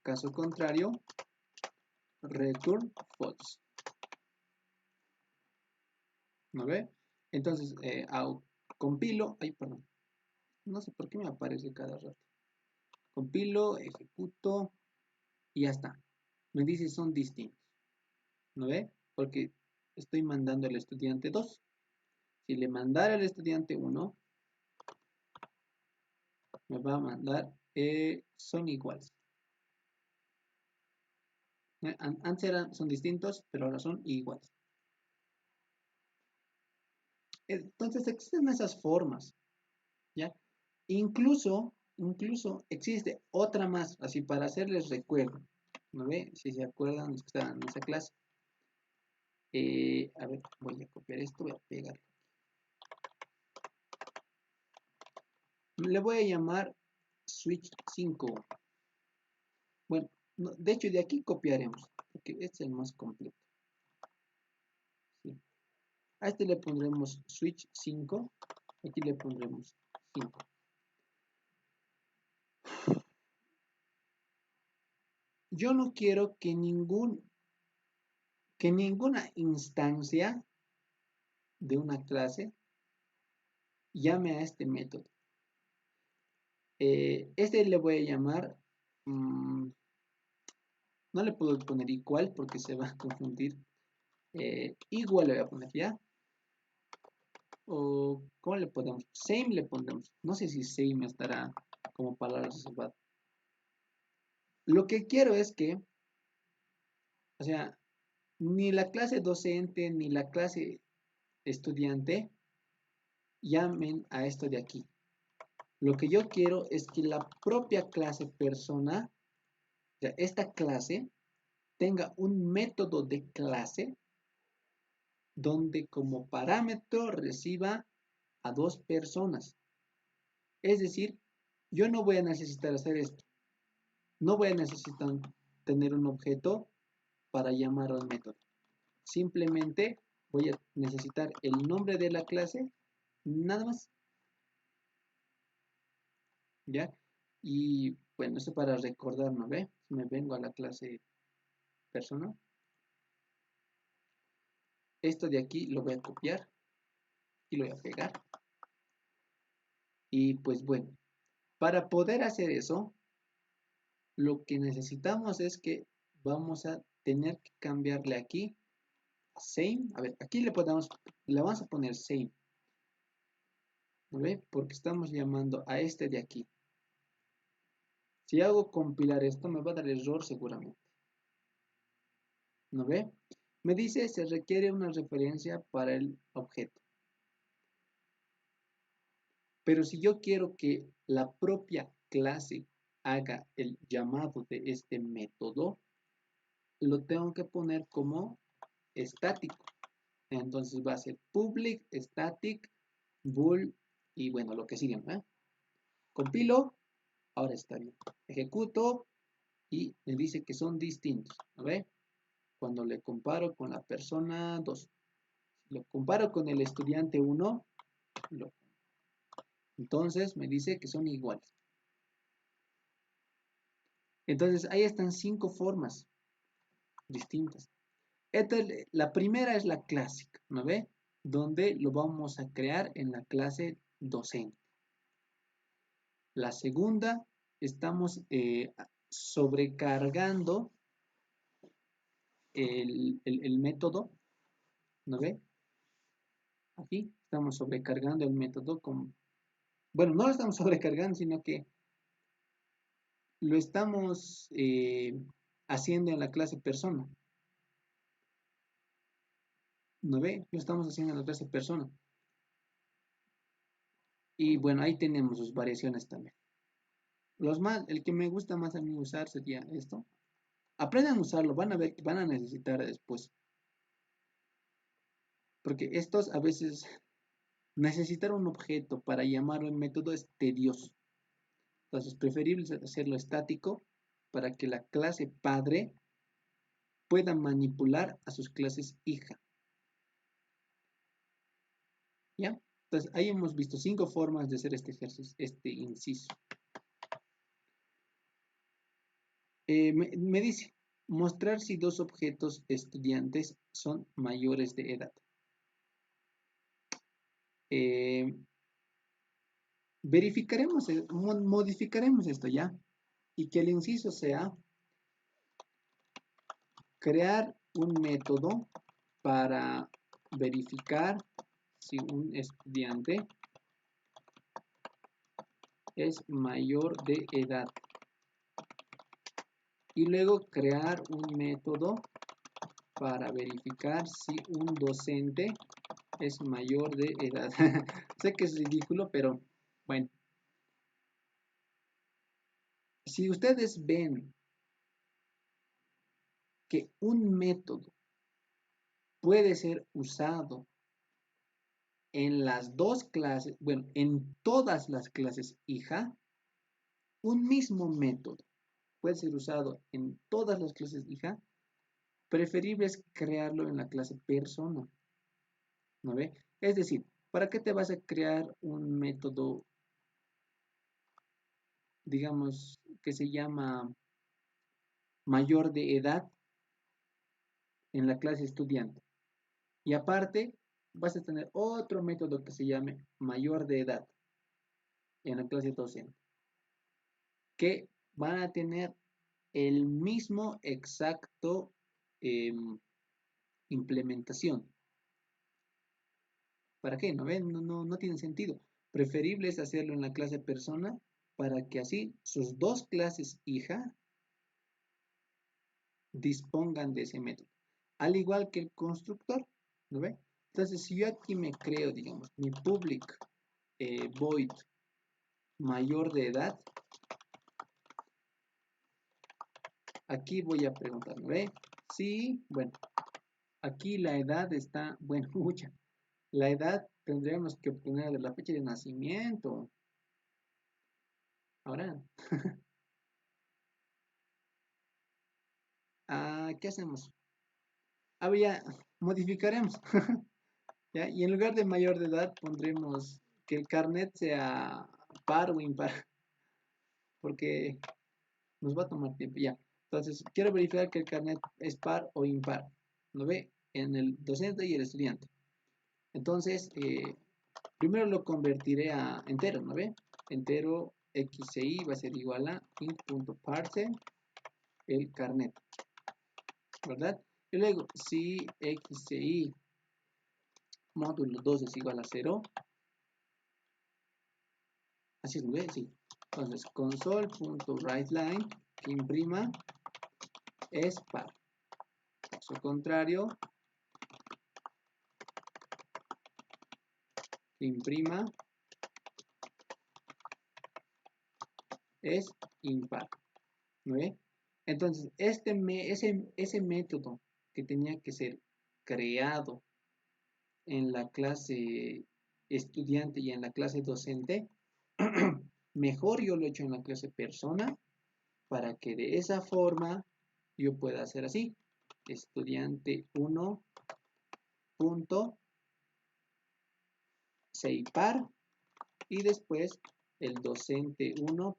caso contrario, return false. ¿No ve? Entonces, compilo, ay, perdón, no sé por qué me aparece cada rato. Compilo, ejecuto y ya está. Me dice son distintos. ¿No ve? Porque estoy mandando al estudiante 2. Si le mandara al estudiante 1, me va a mandar, son iguales. Antes son distintos, pero ahora son iguales. Entonces existen esas formas, ¿ya? Incluso existe otra más, así para hacerles recuerdo, ¿no ve? Si se acuerdan los que estaban en esa clase. A ver, voy a copiar esto, voy a pegarlo. Le voy a llamar switch 5. Bueno, no, de hecho de aquí copiaremos, porque este es el más completo. ¿Sí? A este le pondremos switch 5, aquí le pondremos 5. yo no quiero que ninguna instancia de una clase llame a este método. Este le voy a llamar, no le puedo poner igual porque se va a confundir. Igual le voy a poner ya. O ¿cómo le podemos? Same le pondremos. No sé si same estará como palabra reservada. Lo que quiero es que, o sea, ni la clase docente ni la clase estudiante llamen a esto de aquí. Lo que yo quiero es que la propia clase persona, o sea, esta clase, tenga un método de clase donde como parámetro reciba a dos personas. Es decir, yo no voy a necesitar hacer esto. No voy a necesitar tener un objeto para llamar al método. Simplemente voy a necesitar el nombre de la clase, nada más. ¿Ya? Y bueno, eso para recordar, ¿no ve? Me vengo a la clase persona. Esto de aquí lo voy a copiar y lo voy a pegar. Y pues bueno, para poder hacer eso, lo que necesitamos es que vamos a tener que cambiarle aquí a same. A ver, aquí le vamos a poner same. ¿No ve? Porque estamos llamando a este de aquí. Si hago compilar esto, me va a dar error seguramente. ¿No ve? Me dice se requiere una referencia para el objeto. Pero si yo quiero que la propia clase haga el llamado de este método, lo tengo que poner como estático. Entonces va a ser public, static, bool y bueno, lo que sigue. Compilo, ahora está bien. Ejecuto y me dice que son distintos. ¿No ve? Cuando le comparo con la persona 2. Si lo comparo con el estudiante 1, entonces me dice que son iguales. Entonces ahí están 5 formas distintas. La primera es la clásica, ¿no ve? Donde lo vamos a crear en la clase docente. La segunda, estamos sobrecargando el método, ¿no ve? Aquí estamos sobrecargando el método con... Bueno, no lo estamos sobrecargando, sino que lo estamos haciendo en la clase persona. ¿No ve? Lo estamos haciendo en la clase persona. Y bueno, ahí tenemos sus variaciones también. El que me gusta más a mí usar sería esto. Aprendan a usarlo, van a ver que van a necesitar después. Porque estos a veces necesitar un objeto para llamarlo en método es tedioso. Entonces es preferible hacerlo estático para que la clase padre pueda manipular a sus clases hija. ¿Ya? Entonces ahí hemos visto 5 formas de hacer este ejercicio, este inciso. Me dice, mostrar si dos objetos estudiantes son mayores de edad. Verificaremos, modificaremos esto ya. Y que el inciso sea crear un método para verificar si un estudiante es mayor de edad. Y luego crear un método para verificar si un docente es mayor de edad. Sé que es ridículo, pero bueno. Si ustedes ven que un método puede ser usado en las dos clases, bueno, en todas las clases hija, un mismo método puede ser usado en todas las clases hija, preferible es crearlo en la clase persona, ¿no ve? Es decir, ¿para qué te vas a crear un método, digamos, que se llama mayor de edad en la clase estudiante. Y aparte, vas a tener otro método que se llame mayor de edad en la clase docente, que van a tener el mismo exacto eh, implementación. ¿Para qué? ¿No ven? No tiene sentido. Preferible es hacerlo en la clase persona para que así sus dos clases hija dispongan de ese método. Al igual que el constructor, ¿no ve? Entonces, si yo aquí me creo, digamos, mi public void mayor de edad, aquí voy a preguntar, ¿no ve? Sí, bueno, aquí la edad está, bueno, mucha. La edad tendríamos que obtener de la fecha de nacimiento. Ahora, ¿qué hacemos? Ya, modificaremos. ¿Ya? Y en lugar de mayor de edad pondremos que el carnet sea par o impar, porque nos va a tomar tiempo. Ya. Entonces, quiero verificar que el carnet es par o impar. ¿Lo ve? En el docente y el estudiante. Entonces, primero lo convertiré a entero, ¿no ve? Entero x e y va a ser igual a int.parse el carnet, ¿verdad? Y luego, si x e y módulo 2 es igual a 0, así es, ¿no ve? Sí. Entonces, console.writeLine que imprima es par. Caso contrario, que imprima es impar. ¿No ve? Entonces, ese método que tenía que ser creado en la clase estudiante y en la clase docente, mejor yo lo he hecho en la clase persona para que de esa forma yo pueda hacer así. Estudiante 1 punto seipar y después el docente 1,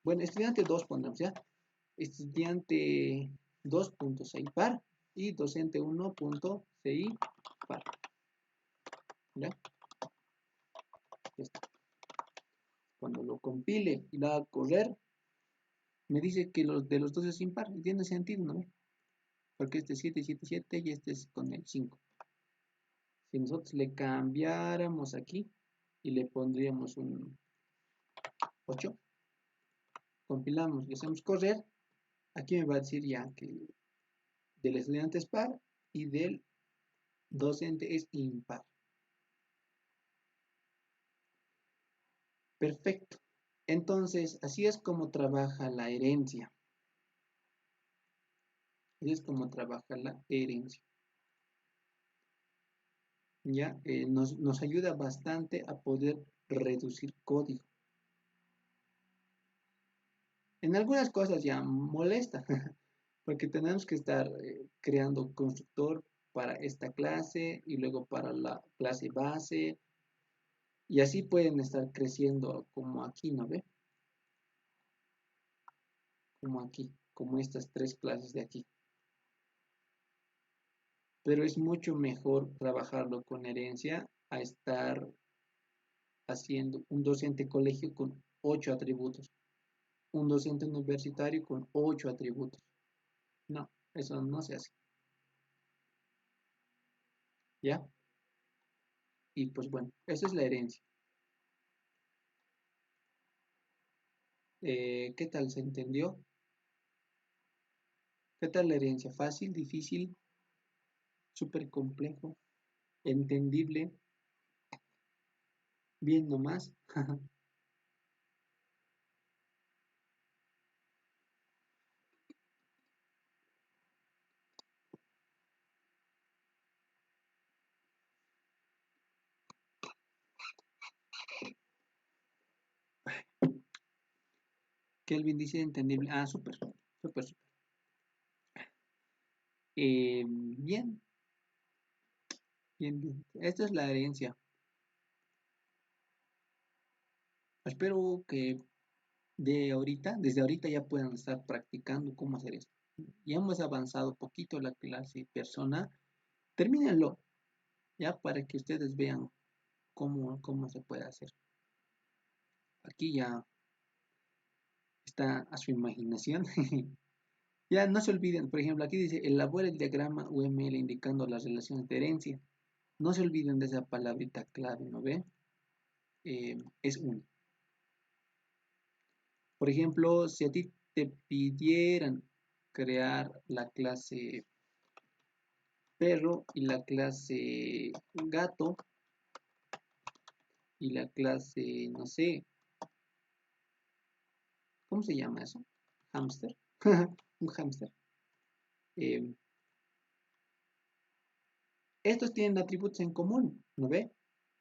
bueno, estudiante 2 pondremos ya, estudiante 2.seipar y docente 1.seipar. ¿Ya? Cuando lo compile y lo haga correr, me dice que los de los dos es impar. Y tiene sentido, ¿no? Porque este es 777 y este es con el 5. Si nosotros le cambiáramos aquí y le pondríamos un 8, compilamos y hacemos correr, aquí me va a decir ya que del estudiante es par y del docente es impar. Perfecto. Entonces, así es como trabaja la herencia. Así es como trabaja la herencia. ¿Ya? Nos ayuda bastante a poder reducir código. En algunas cosas ya molesta, porque tenemos que estar creando constructor para esta clase y luego para la clase base, y así pueden estar creciendo como aquí, ¿no ve? Como aquí, como estas tres clases de aquí. Pero es mucho mejor trabajarlo con herencia a estar haciendo un docente colegio con 8 atributos, un docente universitario con 8 atributos. No, eso no se hace. ¿Ya? Y pues bueno, esa es la herencia. ¿Qué tal se entendió? ¿Qué tal la herencia? ¿Fácil, difícil, súper complejo, entendible, bien nomás? Kelvin dice entendible. Ah, súper, súper, súper. Bien, bien, bien. Esta es la herencia. Espero que desde ahorita ya puedan estar practicando cómo hacer esto. Ya hemos avanzado poquito la clase persona, termínenlo, ya para que ustedes vean cómo se puede hacer. Aquí ya está a su imaginación. Ya no se olviden, por ejemplo, aquí dice, elabora el diagrama UML indicando las relaciones de herencia. No se olviden de esa palabrita clave, ¿no ve? Es uno. Por ejemplo, si a ti te pidieran crear la clase perro y la clase gato y la clase, no sé, ¿cómo se llama eso? Hamster. Un hamster. Eh, Estos tienen atributos en común, ¿no ve?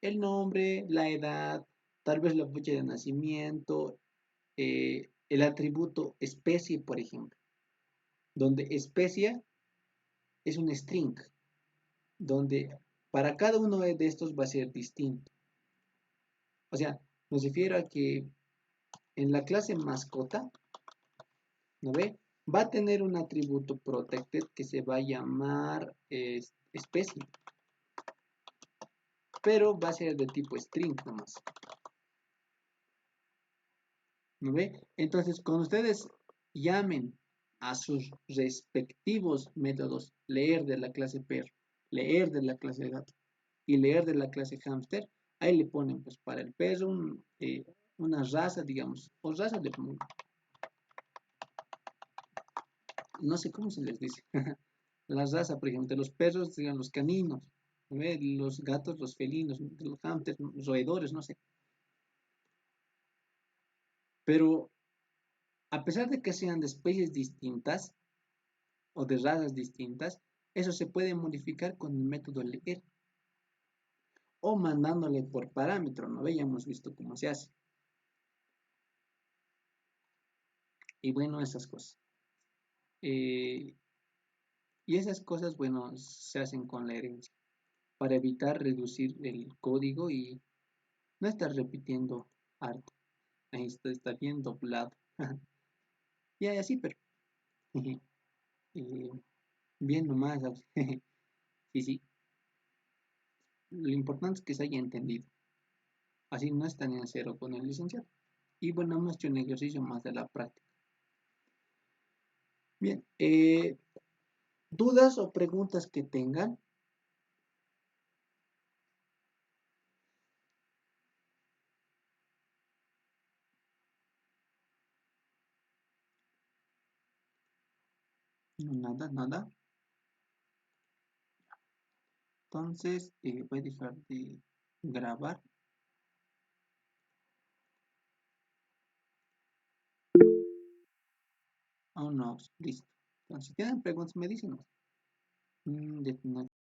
El nombre, la edad, tal vez la fecha de nacimiento, el atributo especie, por ejemplo, donde especie es un string, donde para cada uno de estos va a ser distinto. O sea, nos refiero a que en la clase mascota, ¿no ve? Va a tener un atributo protected que se va a llamar especie, pero va a ser de tipo string nomás. ¿No ve? Entonces, cuando ustedes llamen a sus respectivos métodos, leer de la clase perro, leer de la clase gato y leer de la clase hámster, ahí le ponen, pues, para el perro una raza, digamos, o raza de, no sé cómo se les dice, la raza, por ejemplo, de los perros, digan los caninos, ¿no ve? Los gatos, los felinos, los hámsters, los roedores, no sé. Pero a pesar de que sean de especies distintas, o de razas distintas, eso se puede modificar con el método leer o mandándole por parámetro, ¿no? Ya hemos visto cómo se hace. Y bueno, esas cosas. Eh, y esas cosas, bueno, se hacen con la herencia para evitar reducir el código y no estar repitiendo harto. Ahí está bien doblado. Y así, pero eh, bien nomás. Sí, sí. Lo importante es que se haya entendido. Así no están en cero con el licenciado. Y bueno, hemos hecho un ejercicio más de la práctica. Bien, dudas o preguntas que tengan. No, nada, nada. Entonces, voy a dejar de grabar. Aún no, listo. Entonces, si tienen preguntas, me dicen.